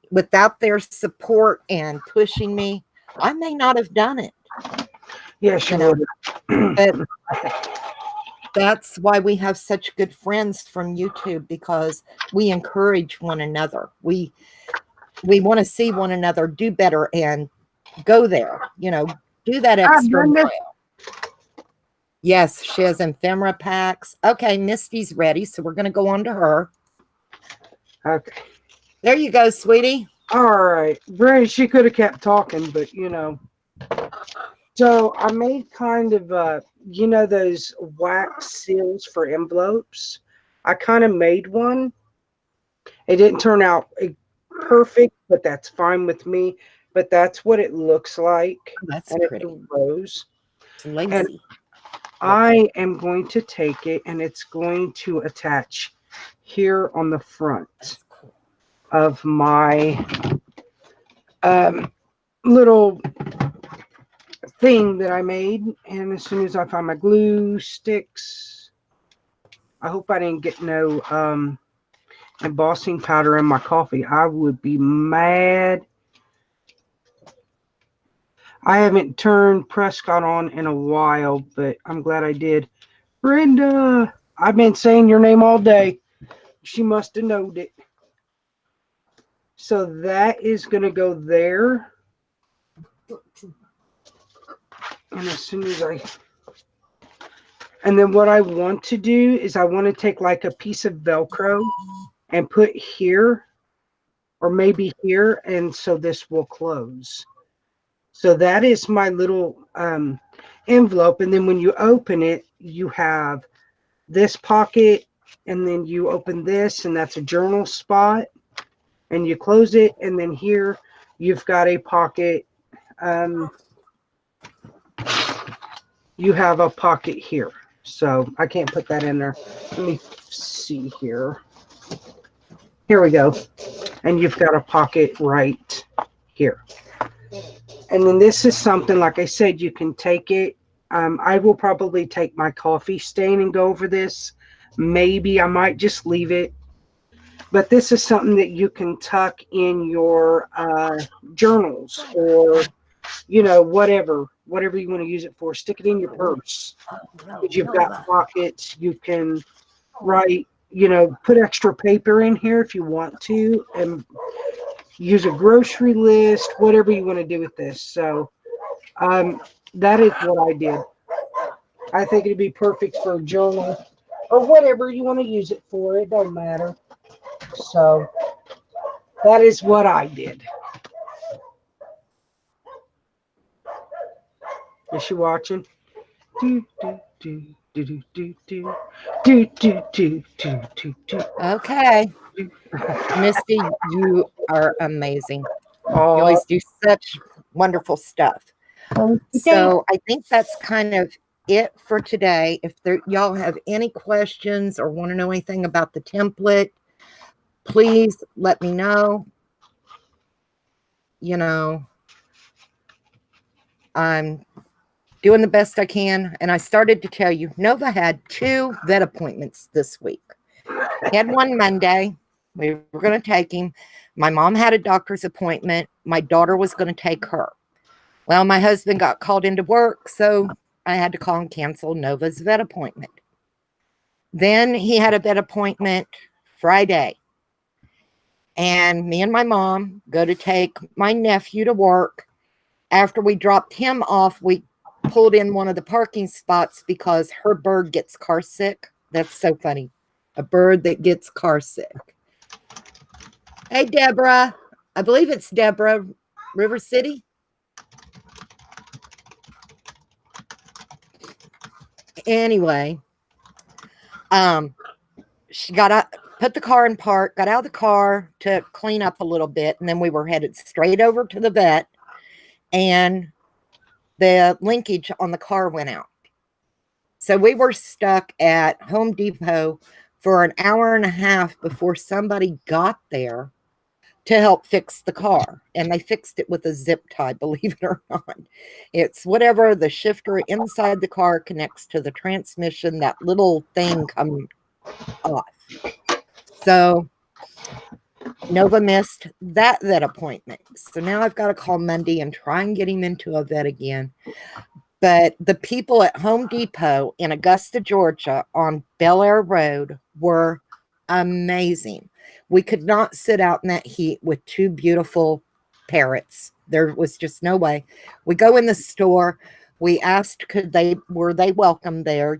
without their support and pushing me, I may not have done it. Yes, you know. But that's why we have such good friends from YouTube, because we encourage one another. We want to see one another do better and go there, you know, do that extra mile. Yes, she has ephemera packs. Okay, Misty's ready, so we're going to go on to her. Okay. There you go, sweetie. All right. Brenda, she could have kept talking, but, you know. So I made kind of, you know, those wax seals for envelopes. I kind of made one. It didn't turn out perfect, but that's fine with me. But that's what it looks like. Oh, that's and pretty. It's a rose. It's lacy. And I am going to take it, and it's going to attach here on the front of my little thing that I made. And as soon as I find my glue sticks, I hope I didn't get no embossing powder in my coffee. I would be mad. I haven't turned Prescott on in a while, but I'm glad I did. Brenda, I've been saying your name all day. She must have known it. So that is going to go there. And as soon as and then what I want to do is I want to take like a piece of Velcro and put here, or maybe here, and so this will close. So that is my little envelope, and then when you open it, you have this pocket, and then you open this, and that's a journal spot, and you close it, and then here you've got a pocket. You have a pocket here, so I can't put that in there. Let me see here. Here we go. And you've got a pocket right here. And then this is something, like I said, you can take it. I will probably take my coffee stain and go over this. Maybe I might just leave it. But this is something that you can tuck in your journals, or, whatever you want to use it for. Stick it in your purse. If you've got pockets, you can write, put extra paper in here if you want to, and use a grocery list, whatever you want to do with this. So that is what I did. I think it'd be perfect for a journal or whatever you want to use it for. It don't matter. So that is what I did. Is she watching? Do, do, do, do, do, do, do, do, do, do, do, do, do. Okay. Misty, you are amazing. You Oh, always do such wonderful stuff. So I think that's kind of it for today. If y'all have any questions or want to know anything about the template, please let me know. I'm doing the best I can. And I started to tell you, Nova had 2 vet appointments this week. He had one Monday. We were going to take him. My mom had a doctor's appointment. My daughter was going to take her. Well, my husband got called into work, so I had to call and cancel Nova's vet appointment. Then he had a vet appointment Friday. And me and my mom go to take my nephew to work. After we dropped him off, we pulled in one of the parking spots because her bird gets car sick. That's so funny. A bird that gets car sick. Hey, Deborah. I believe it's Deborah, River City. Anyway, she got up, put the car in park, got out of the car to clean up a little bit, and then we were headed straight over to the vet, and the linkage on the car went out. So we were stuck at Home Depot for an hour and a half before somebody got there to help fix the car. And they fixed it with a zip tie, believe it or not. It's whatever the shifter inside the car connects to the transmission, that little thing comes off. So Nova missed that vet appointment. So now I've got to call Monday and try and get him into a vet again. But the people at Home Depot in Augusta, Georgia on Bel Air Road were amazing. We could not sit out in that heat with 2 beautiful parrots. There was just no way. We go in the store. We asked, were they welcome there,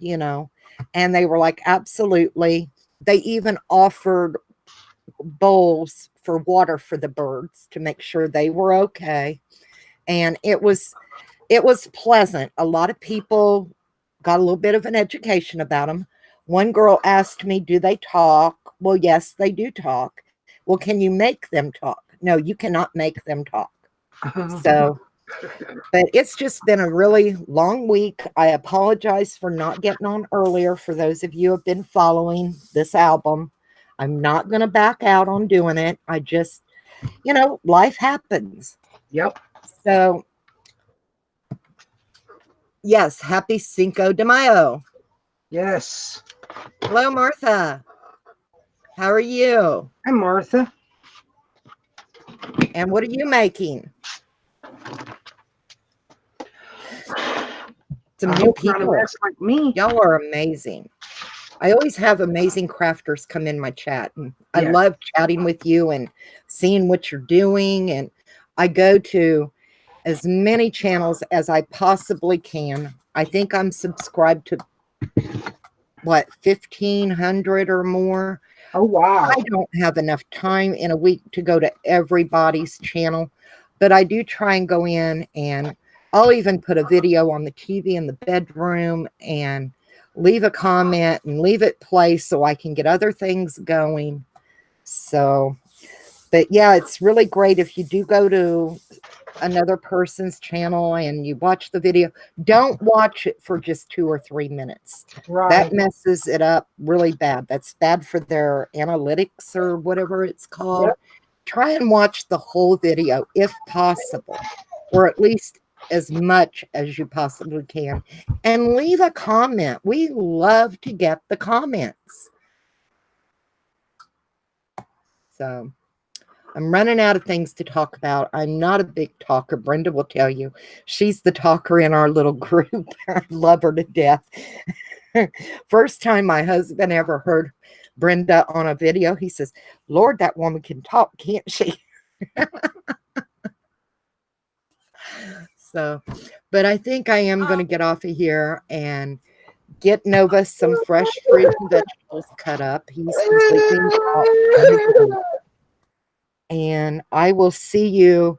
and they were like, absolutely. They even offered bowls for water for the birds to make sure they were okay. And it was pleasant. A lot of people got a little bit of an education about them. One girl asked me, do they talk? Well, yes, they do talk. Well, can you make them talk? No, you cannot make them talk. So, but it's just been a really long week. I apologize for not getting on earlier. For those of you who have been following this album, I'm not going to back out on doing it. I just, life happens. Yep. So, yes, happy Cinco de Mayo. Yes. Hello, Martha. How are you? Hi, Martha. And what are you making? Some new people. Like me. Y'all are amazing. I always have amazing crafters come in my chat, and I love chatting with you and seeing what you're doing. And I go to as many channels as I possibly can. I think I'm subscribed to 1,500 or more. Oh, wow. I don't have enough time in a week to go to everybody's channel, but I do try and go in and I'll even put a video on the TV in the bedroom and leave a comment and leave it play so I can get other things going. So, but yeah, it's really great if you do go to another person's channel and you watch the video. Don't watch it for just 2 or 3 minutes. Right. That messes it up really bad. That's bad for their analytics or whatever it's called. Yep. Try and watch the whole video if possible, or at least as much as you possibly can, and leave a comment. We love to get the comments. So I'm running out of things to talk about. I'm not a big talker. Brenda will tell you. She's the talker in our little group. I love her to death. First time my husband ever heard Brenda on a video, he says, Lord, that woman can talk, can't she? So, but I think I am going to get off of here and get Nova some fresh fruit and vegetables cut up. He's completely and I will see you.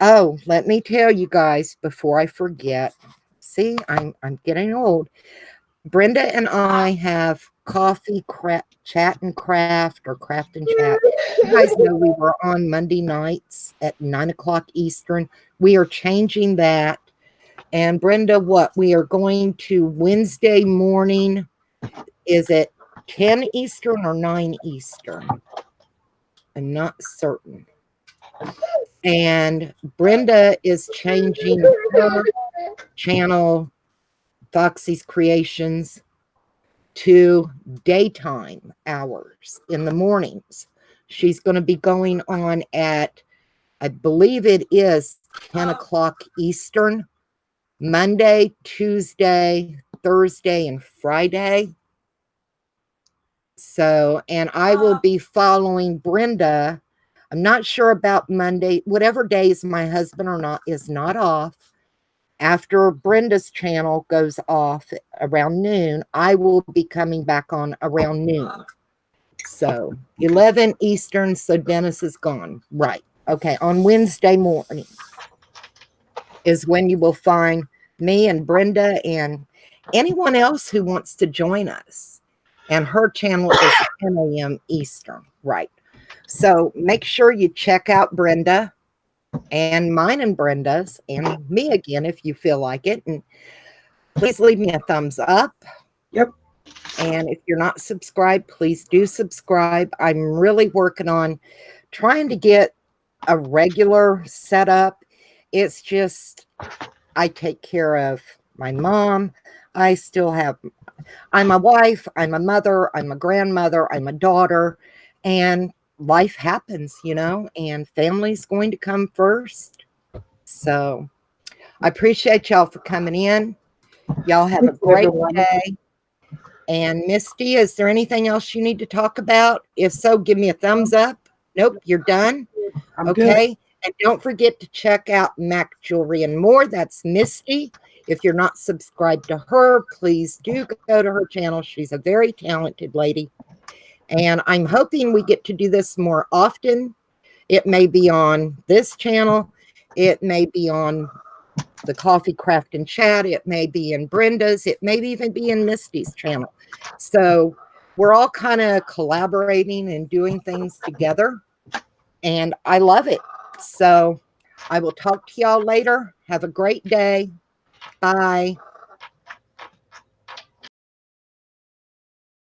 Oh, let me tell you guys before I forget. See, I'm getting old. Brenda and I have coffee chat and craft, or craft and chat. You guys know we were on Monday nights at 9 o'clock Eastern. We are changing that. And Brenda, what we are going to Wednesday morning, is it 10 Eastern or 9 Eastern? I'm not certain. And Brenda is changing her channel, Foxy's Creations, to daytime hours in the mornings. She's going to be going on at, I believe it is 10 o'clock Eastern, Monday, Tuesday, Thursday, and Friday. So, and I will be following Brenda. I'm not sure about Monday, whatever days my husband is not off. After Brenda's channel goes off around noon, I will be coming back on around noon. So 11 Eastern, so Dennis is gone. Right. Okay. On Wednesday morning is when you will find me and Brenda and anyone else who wants to join us. And her channel is 10 a.m. Eastern. Right. So make sure you check out Brenda and mine and Brenda's and me again if you feel like it. And please leave me a thumbs up. Yep. And if you're not subscribed, please do subscribe. I'm really working on trying to get a regular setup. It's just, I take care of my mom. I'm a wife, I'm a mother, I'm a grandmother, I'm a daughter, and life happens, and family's going to come first. So I appreciate y'all for coming in. Y'all have a great day. And Misty, is there anything else you need to talk about? If so, give me a thumbs up. Nope, you're done. I'm okay. Good. And don't forget to check out Mac Jewelry and More. That's Misty. If you're not subscribed to her, please do go to her channel. She's a very talented lady. And I'm hoping we get to do this more often. It may be on this channel. It may be on the Coffee Craft and Chat. It may be in Brenda's. It may even be in Misty's channel. So we're all kind of collaborating and doing things together. And I love it. So I will talk to y'all later. Have a great day. Bye.